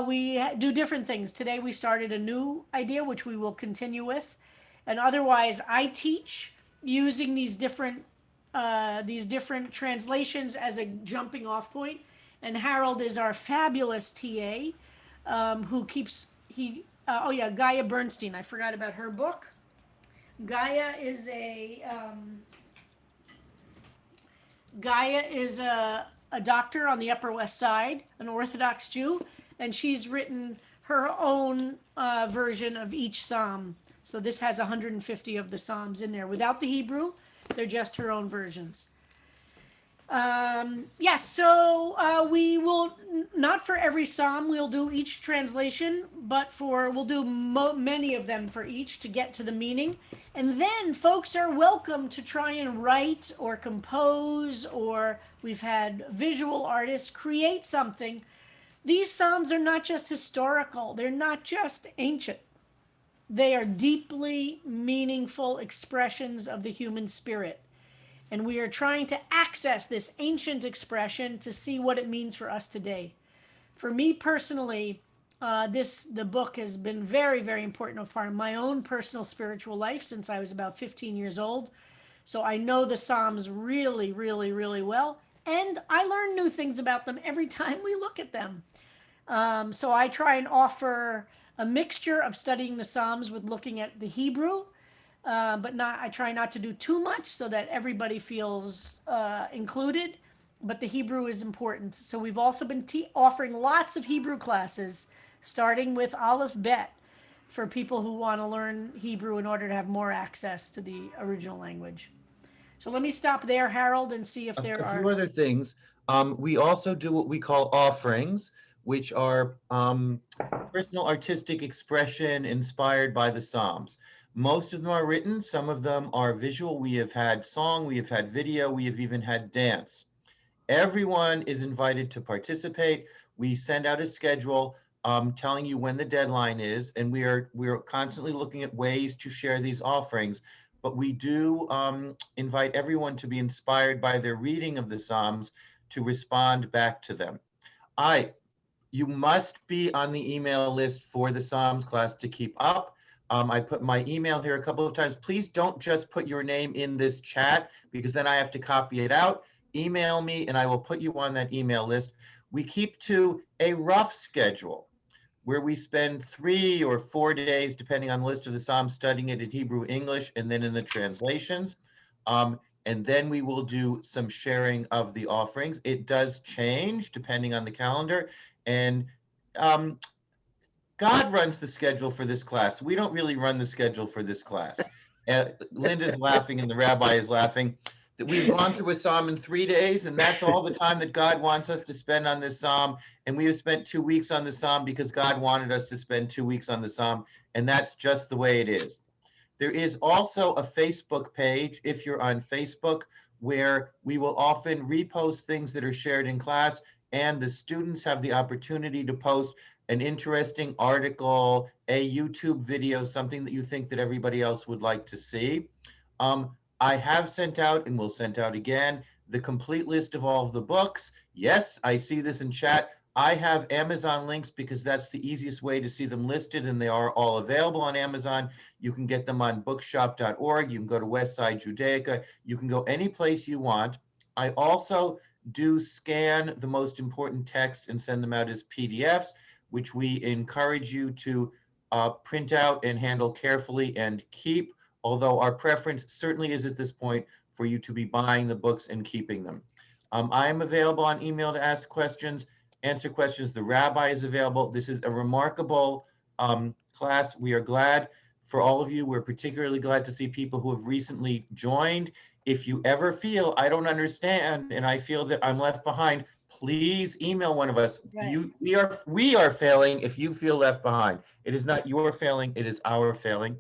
we do different things. Today we started a new idea, which we will continue with. And otherwise, I teach using these different translations as a jumping off point. And Harold is our fabulous TA, Gaia Bernstein. I forgot about her book. Gaia is a doctor on the Upper West Side, an Orthodox Jew, and she's written her own version of each psalm. So this has 150 of the psalms in there without the Hebrew. They're just her own versions. We will, not for every psalm, we'll do each translation, but we'll do many of them for each to get to the meaning. And then folks are welcome to try and write or compose, or we've had visual artists create something. These psalms are not just historical, they're not just ancient. They are deeply meaningful expressions of the human spirit. And we are trying to access this ancient expression to see what it means for us today. For me personally, the book has been very, very important part of my own personal spiritual life since I was about 15 years old. So I know the Psalms really, really, really well. And I learn new things about them every time we look at them. So I try and offer a mixture of studying the Psalms with looking at the Hebrew, but I try not to do too much so that everybody feels included. but the Hebrew is important. So we've also been offering lots of Hebrew classes, starting with Aleph Bet, for people who want to learn Hebrew in order to have more access to the original language. So let me stop there, Harold, and see if there A are. few other things. We also do what we call offerings, which are personal artistic expression inspired by the Psalms. Most of them are written, some of them are visual. We have had song, we have had video, we have even had dance. Everyone is invited to participate. We send out a schedule telling you when the deadline is, and we're constantly looking at ways to share these offerings. But we do invite everyone to be inspired by their reading of the Psalms to respond back to them. You must be on the email list for the Psalms class to keep up. I put my email here a couple of times. Please don't just put your name in this chat because then I have to copy it out. Email me and I will put you on that email list. We keep to a rough schedule where we spend 3 or 4 days, depending on the list of the Psalms, studying it in Hebrew, English, and then in the translations. And then we will do some sharing of the offerings. It does change depending on the calendar. And God runs the schedule for this class. We don't really run the schedule for this class. Linda's laughing and the rabbi is laughing. That we've gone through a psalm in 3 days, and that's all the time that God wants us to spend on this psalm. And we have spent 2 weeks on the psalm because God wanted us to spend 2 weeks on the psalm, and that's just the way it is. There is also a Facebook page, if you're on Facebook, where we will often repost things that are shared in class, and the students have the opportunity to post an interesting article, a YouTube video, something that you think that everybody else would like to see. I have sent out and will send out again the complete list of all of the books. Yes, I see this in chat. I have Amazon links because that's the easiest way to see them listed, and they are all available on Amazon. You can get them on bookshop.org. You can go to Westside Judaica. You can go any place you want. I also do scan the most important text and send them out as PDFs, which we encourage you to print out and handle carefully and keep, although our preference certainly is at this point for you to be buying the books and keeping them. I am available on email to ask questions, answer questions. The rabbi is available. This is a remarkable class. We are glad for all of you. We're particularly glad to see people who have recently joined. If you ever feel I don't understand and I feel that I'm left behind, please email one of us. Right. We are failing if you feel left behind. It is not your failing, it is our failing.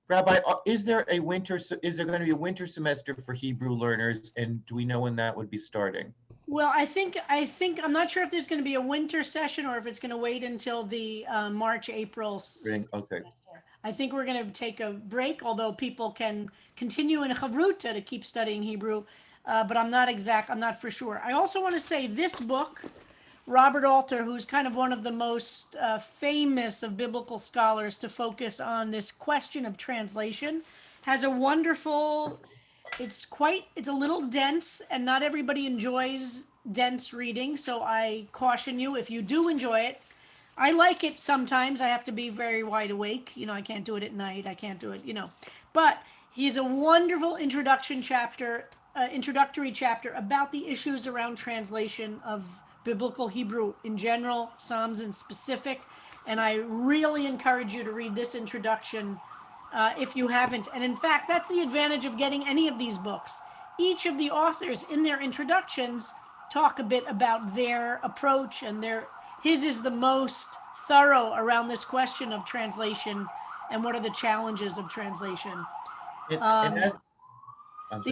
Rabbi, is there going to be a winter semester for Hebrew learners, and do we know when that would be starting? Well, I think I'm not sure if there's going to be a winter session or if it's going to wait until the March, April. Okay. I think we're going to take a break, although people can continue in Chavruta to keep studying Hebrew, but I'm not for sure. I also want to say this book, Robert Alter, who's kind of one of the most famous of biblical scholars to focus on this question of translation, has a wonderful, it's a little dense, and not everybody enjoys dense reading, so I caution you, if you do enjoy it. I like it sometimes. I have to be very wide awake. I can't do it at night. I can't do it, But he's a wonderful introductory chapter about the issues around translation of biblical Hebrew in general, Psalms in specific. And I really encourage you to read this introduction if you haven't. And in fact, that's the advantage of getting any of these books. Each of the authors in their introductions talk a bit about their approach, and his is the most thorough around this question of translation and what are the challenges of translation. The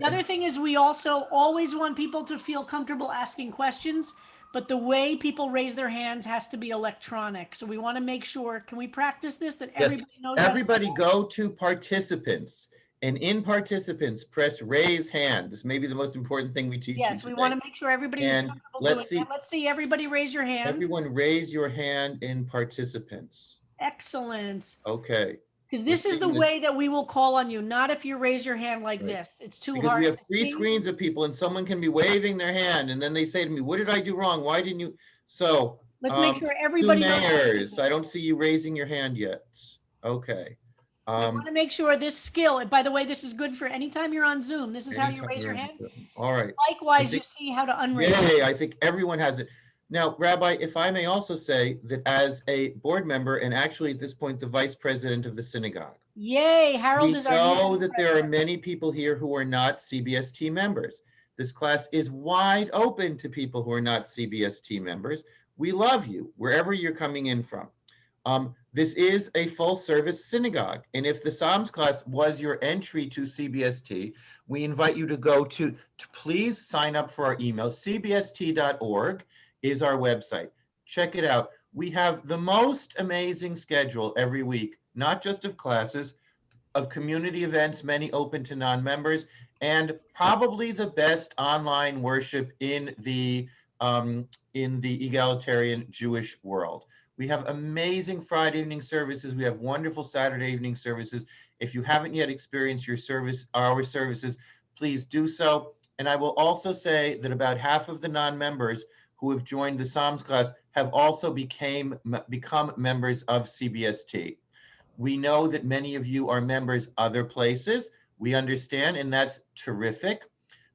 other thing is we also always want people to feel comfortable asking questions, but the way people raise their hands has to be electronic. So we want to make sure, can we practice this, that everybody knows? Everybody go to participants, and in participants, press raise hand. This may be the most important thing we teach you Yes, we want to make sure everybody is comfortable doing that. Let's see, everybody raise your hands. Everyone raise your hand in participants. Excellent. Okay. Because this is the way that we will call on you, not if you raise your hand like this. It's too hard to see. We have 3 screens of people, and someone can be waving their hand, and then they say to me, what did I do wrong? Why didn't you? So let's make sure everybody knows. I don't see you raising your hand yet. Okay. You want to make sure this skill, and by the way, this is good for anytime you're on Zoom. This is how you raise your hand. All right. Likewise, you see how to unraise. Yay, I think everyone has it. Now, Rabbi, if I may also say that as a board member, and actually at this point, the vice president of the synagogue, yay, Harold we is our new know that there are many people here who are not CBST members. This class is wide open to people who are not CBST members. We love you, wherever you're coming in from. This is a full service synagogue. And if the Psalms class was your entry to CBST, we invite you to go to please sign up for our email. cbst.org is our website. Check it out. We have the most amazing schedule every week, not just of classes, of community events, many open to non-members, and probably the best online worship in the egalitarian Jewish world. We have amazing Friday evening services. We have wonderful Saturday evening services. If you haven't yet experienced our services, please do so. And I will also say that about half of the non-members who have joined the Psalms class have also become members of CBST. We know that many of you are members other places. We understand, and that's terrific.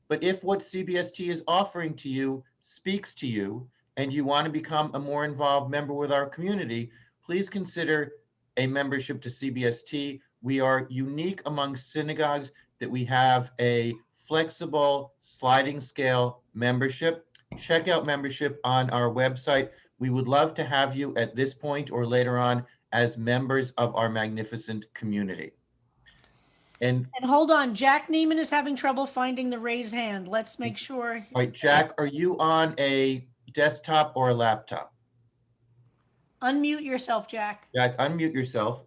But if what CBST is offering to you speaks to you, and you want to become a more involved member with our community, please consider a membership to CBST. We are unique among synagogues that we have a flexible sliding scale membership. Check out membership on our website. We would love to have you at this point or later on as members of our magnificent community. And hold on, Jack Neiman is having trouble finding the raise hand. Let's make sure. All right, Jack, are you on a desktop or a laptop? Unmute yourself, Jack. Jack, unmute yourself.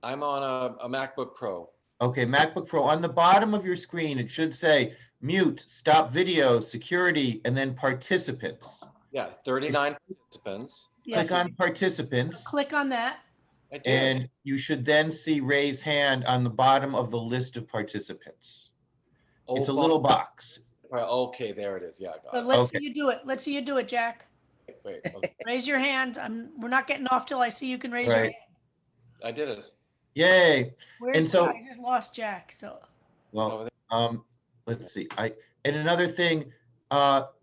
I'm on a MacBook Pro. Okay, MacBook Pro. On the bottom of your screen, it should say mute, stop video, security, and then participants. Yeah, 39 participants. Yes. Click on participants. Click on that. I did. And you should then see raise hand on the bottom of the list of participants. It's a little box. Okay, there it is. Yeah, I got So it. let's see you do it. Let's see you do it, Jack. Wait, okay. Raise your hand. We're not getting off till I see you can raise your hand. I did it. Yay. Where's so, I just lost Jack. So well, let's see. And another thing,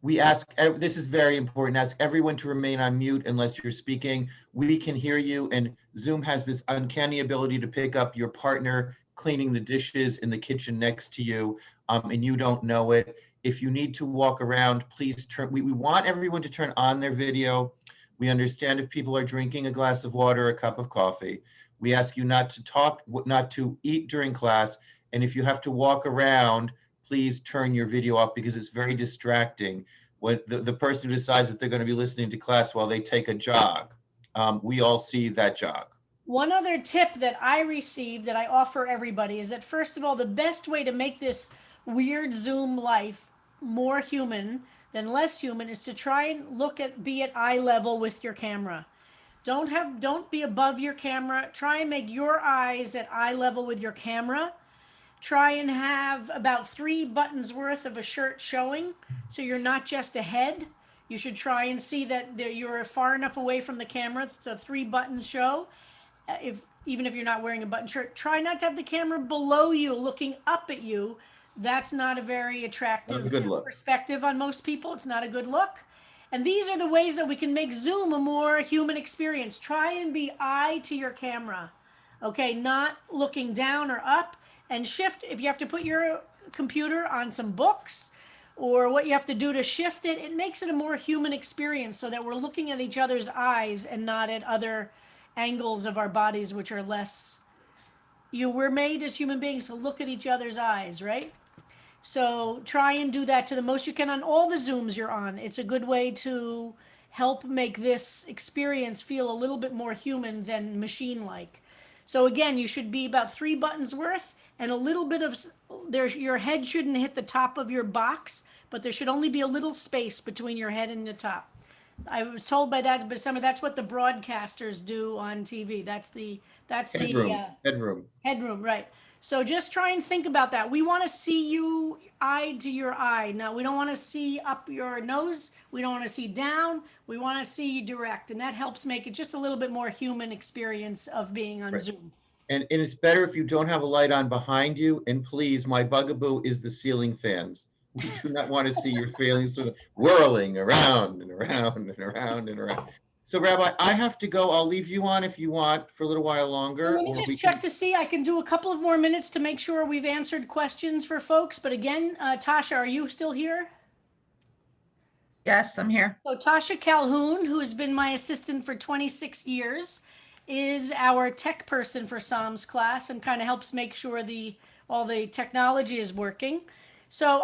we ask, this is very important, ask everyone to remain on mute unless you're speaking. We can hear you, and Zoom has this uncanny ability to pick up your partner cleaning the dishes in the kitchen next to you, and you don't know it. If you need to walk around, please turn, we want everyone to turn on their video. We understand if people are drinking a glass of water, a cup of coffee. We ask you not to talk, not to eat during class, and if you have to walk around, please turn your video off because it's very distracting when the person who decides that they're going to be listening to class while they take a jog. We all see that jog. one other tip that I received that I offer everybody is that, first of all, the best way to make this weird Zoom life more human than less human is to try and be at eye level with your camera. Don't be above your camera. Try and make your eyes at eye level with your camera. Try and have about 3 buttons worth of a shirt showing, so you're not just a head. You should try and see that you're far enough away from the camera so 3 buttons show. Even if you're not wearing a button shirt, try not to have the camera below you, looking up at you. That's not a very attractive perspective on most people. It's not a good look. And these are the ways that we can make Zoom a more human experience. Try and be eye to your camera, okay? Not looking down or up. And shift, if you have to put your computer on some books or what you have to do to shift it, it makes it a more human experience so that we're looking at each other's eyes and not at other angles of our bodies, which are less, we're made as human beings to look at each other's eyes, right? So try and do that to the most you can on all the Zooms you're on. It's a good way to help make this experience feel a little bit more human than machine-like. So again, you should be about 3 buttons worth and a little bit of, your head shouldn't hit the top of your box, but there should only be a little space between your head and the top. I was told by that, but that's what the broadcasters do on TV. That's the headroom, headroom, right? So just try and think about that. We want to see you eye to your eye. Now, we don't want to see up your nose. We don't want to see down. We want to see you direct. And that helps make it just a little bit more human experience of being on Right. Zoom. And it's better if you don't have a light on behind you. And please, my bugaboo is the ceiling fans. We do not want to see your feelings sort of whirling around and around and around and around. So Rabbi, I have to go. I'll leave you on if you want for a little while longer. Let me just check to see. I can do a couple of more minutes to make sure we've answered questions for folks. But again, Tasha, are you still here? Yes, I'm here. So Tasha Calhoun, who has been my assistant for 26 years, is our tech person for Psalms class and kind of helps make sure all the technology is working. So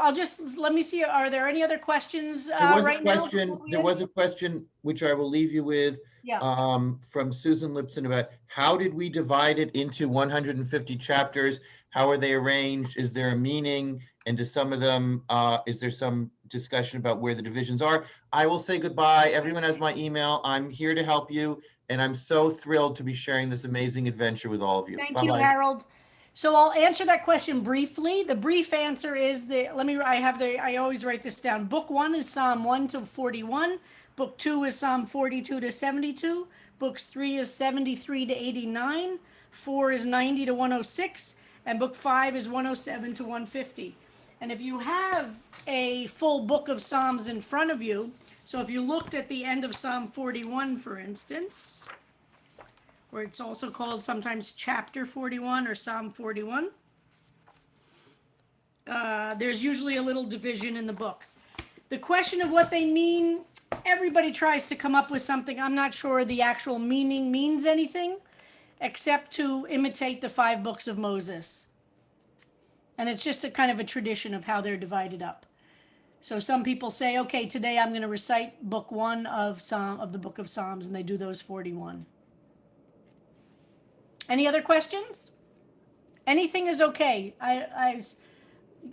let me see, are there any other questions right now? There was a question which I will leave you with from Susan Lipson about how did we divide it into 150 chapters? How are they arranged? Is there a meaning? And to some of them, is there some discussion about where the divisions are? I will say goodbye. Everyone has my email. I'm here to help you. And I'm so thrilled to be sharing this amazing adventure with all of you. Thank Bye-bye. you, Harold. So I'll answer that question briefly. The brief answer is I always write this down. Book 1 is Psalm 1 to 41. Book 2 is Psalm 42 to 72. Books 3 is 73 to 89. 4 is 90 to 106. And book 5 is 107 to 150. And if you have a full book of Psalms in front of you, so if you looked at the end of Psalm 41, for instance, where it's also called sometimes chapter 41 or Psalm 41. There's usually a little division in the books. The question of what they mean, everybody tries to come up with something. I'm not sure the actual meaning means anything, except to imitate the 5 books of Moses. And it's just a kind of a tradition of how they're divided up. So some people say, okay, today I'm going to recite book 1 of the book of Psalms, and they do those 41. Any other questions? Anything is okay.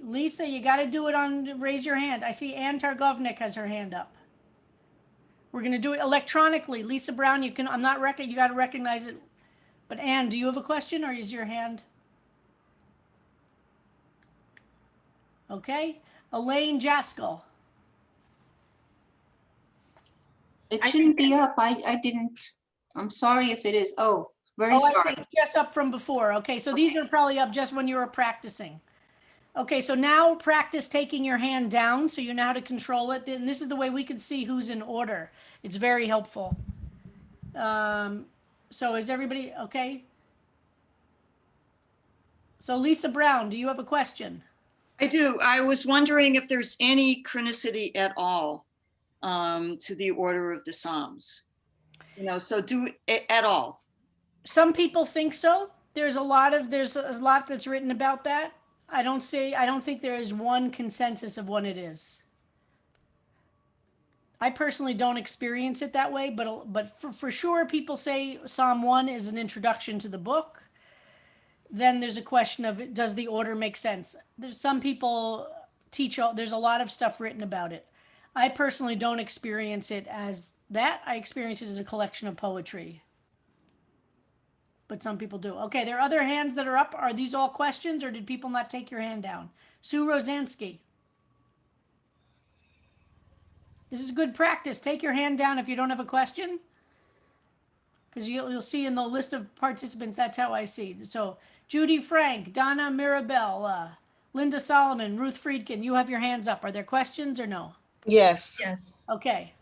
Lisa, you got to do it on raise your hand. I see Ann Targovnik has her hand up. We're going to do it electronically. Lisa Brown, you got to recognize it. But Ann, do you have a question or is your hand? Okay. Elaine Jaskell. It shouldn't be up. I didn't. I'm sorry if it is. Oh, very sorry. It's just up from before. Okay, so these are probably up just when you were practicing. Okay, so now practice taking your hand down so you know how to control it. And this is the way we can see who's in order. It's very helpful. So is everybody okay? So Lisa Brown, do you have a question? I do. I was wondering if there's any chronicity at all to the order of the Psalms. So do it at all. Some people think so. There's a lot that's written about that. I don't think there is one consensus of when it is. I personally don't experience it that way, but for sure people say Psalm 1 is an introduction to the book. Then there's a question of, does the order make sense? Some people there's a lot of stuff written about it. I personally don't experience it as that. I experience it as a collection of poetry. But some people do. Okay, there are other hands that are up. Are these all questions or did people not take your hand down? Sue Rosansky. This is good practice. Take your hand down if you don't have a question. Because you'll see in the list of participants, that's how I see. So Judy Frank, Donna Mirabel, Linda Solomon, Ruth Friedkin, you have your hands up. Are there questions or no? Yes. Yes. Okay.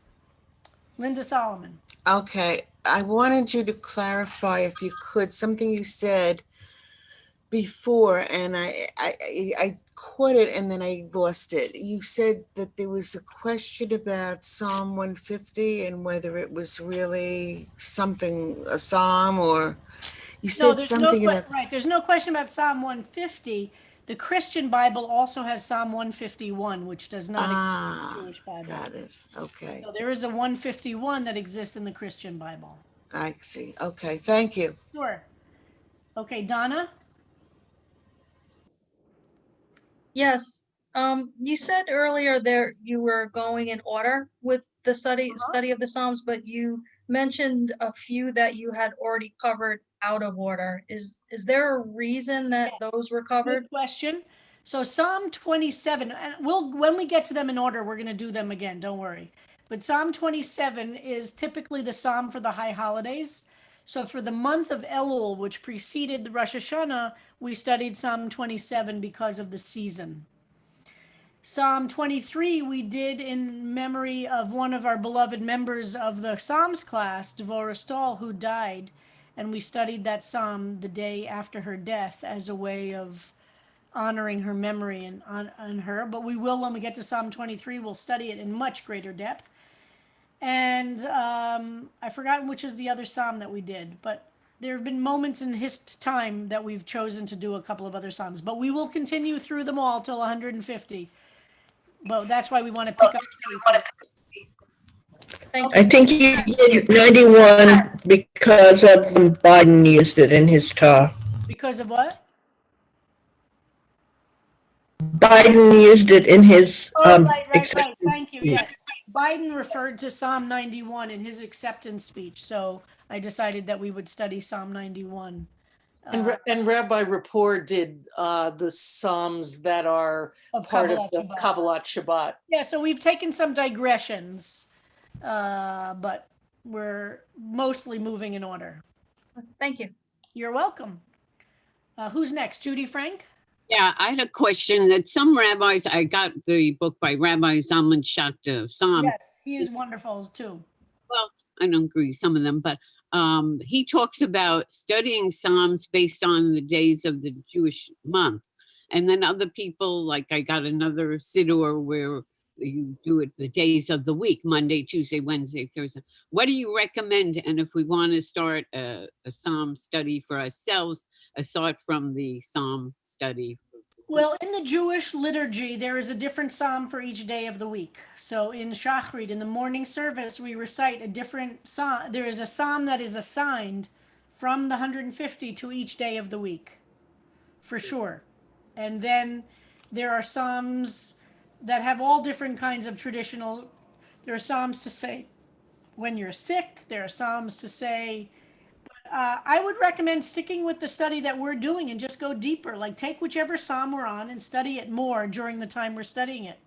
Linda Solomon. Okay. I wanted you to clarify, if you could, something you said before, and I caught it and then I lost it. You said that there was a question about Psalm 150 and whether it was really a psalm, or you said something about. Right. There's no question about Psalm 150. The Christian Bible also has Psalm 151, which does not exist in the Jewish Bible. Got it. Okay. So there is a 151 that exists in the Christian Bible. I see. Okay. Thank you. Sure. Okay, Donna? Yes. You said earlier there you were going in order with the study of the Psalms, but you mentioned a few that you had already covered out of order. Is there a reason that those were covered? Good question. So Psalm 27, and when we get to them in order, we're going to do them again. Don't worry. But Psalm 27 is typically the psalm for the high holidays. So for the month of Elul, which preceded the Rosh Hashanah, we studied Psalm 27 because of the season. Psalm 23 we did in memory of one of our beloved members of the Psalms class, Devorah Stahl, who died. And we studied that psalm the day after her death as a way of honoring her memory and on her. But we will, when we get to Psalm 23, we'll study it in much greater depth. And I've forgotten which is the other psalm that we did, but there have been moments in his time that we've chosen to do a couple of other psalms. But we will continue through them all till 150. But that's why we want to pick up. I think you did 91 because of Biden used it in his talk. Because of what? Biden used it in his Right. acceptance Thank you. speech. Yes. Biden referred to Psalm 91 in his acceptance speech. So I decided that we would study Psalm 91. And Rabbi Rapport did the Psalms that are part of the Kabbalat Shabbat. Yeah, so we've taken some digressions, but we're mostly moving in order. Thank you. You're welcome. Who's next? Judy Frank? Yeah, I had a question that some rabbis, I got the book by Rabbi Zalman Schachter, Psalms. Yes, he is wonderful too. Well, I don't agree with some of them, but he talks about studying Psalms based on the days of the Jewish month. And then other people, like I got another siddur where you do it the days of the week, Monday, Tuesday, Wednesday, Thursday. What do you recommend? And if we want to start a Psalm study for ourselves, aside from the Psalm study? Well, in the Jewish liturgy, there is a different psalm for each day of the week. So in Shachrit, in the morning service, we recite a different psalm. There is a psalm that is assigned from the 150 to each day of the week, for sure. And then there are psalms that have all different kinds of traditional. There are psalms to say when you're sick. There are psalms to say. I would recommend sticking with the study that we're doing and just go deeper. Like take whichever psalm we're on and study it more during the time we're studying it.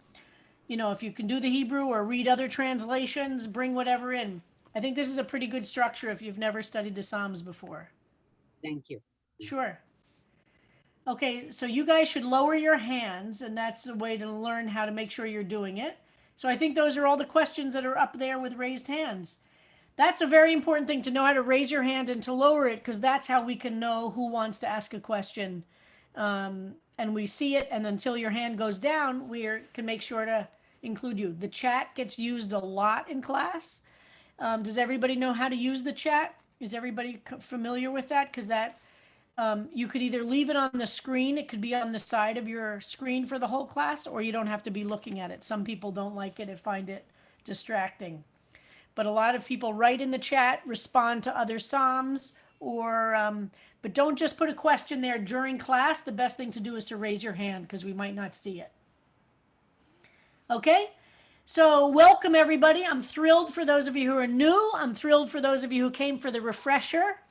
You know, if you can do the Hebrew or read other translations, bring whatever in. I think this is a pretty good structure if you've never studied the Psalms before. Thank you. Sure. Okay, so you guys should lower your hands, and that's a way to learn how to make sure you're doing it. So I think those are all the questions that are up there with raised hands. That's a very important thing, to know how to raise your hand and to lower it, because that's how we can know who wants to ask a question. And we see it, and until your hand goes down, we can make sure to include you. The chat gets used a lot in class. Does everybody know how to use the chat? Is everybody familiar with that? Because that you could either leave it on the screen, it could be on the side of your screen for the whole class, or you don't have to be looking at it. Some people don't like it and find it distracting. But a lot of people write in the chat, respond to other Psalms, or but don't just put a question there during class. The best thing to do is to raise your hand, because we might not see it. Okay, so welcome everybody. I'm thrilled for those of you who are new. I'm thrilled for those of you who came for the refresher.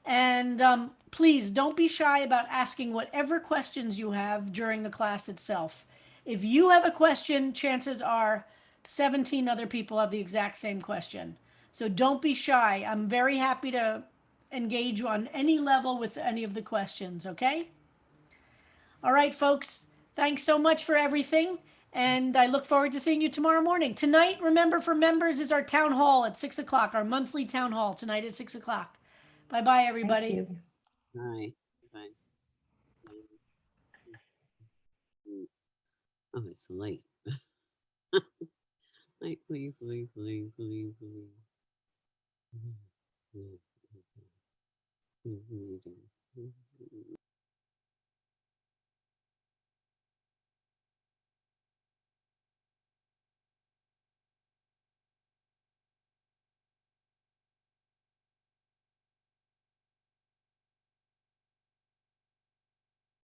And please don't be shy about asking whatever questions you have during the class itself. If you have a question, chances are 17 other people have the exact same question. So don't be shy. I'm very happy to engage you on any level with any of the questions, okay? All right, folks, thanks so much for everything. And I look forward to seeing you tomorrow morning. Tonight, remember, for members, is our town hall at 6 o'clock, our monthly town hall tonight at 6 o'clock. Bye-bye, everybody. Bye. Bye. Oh, it's late. Like, leave.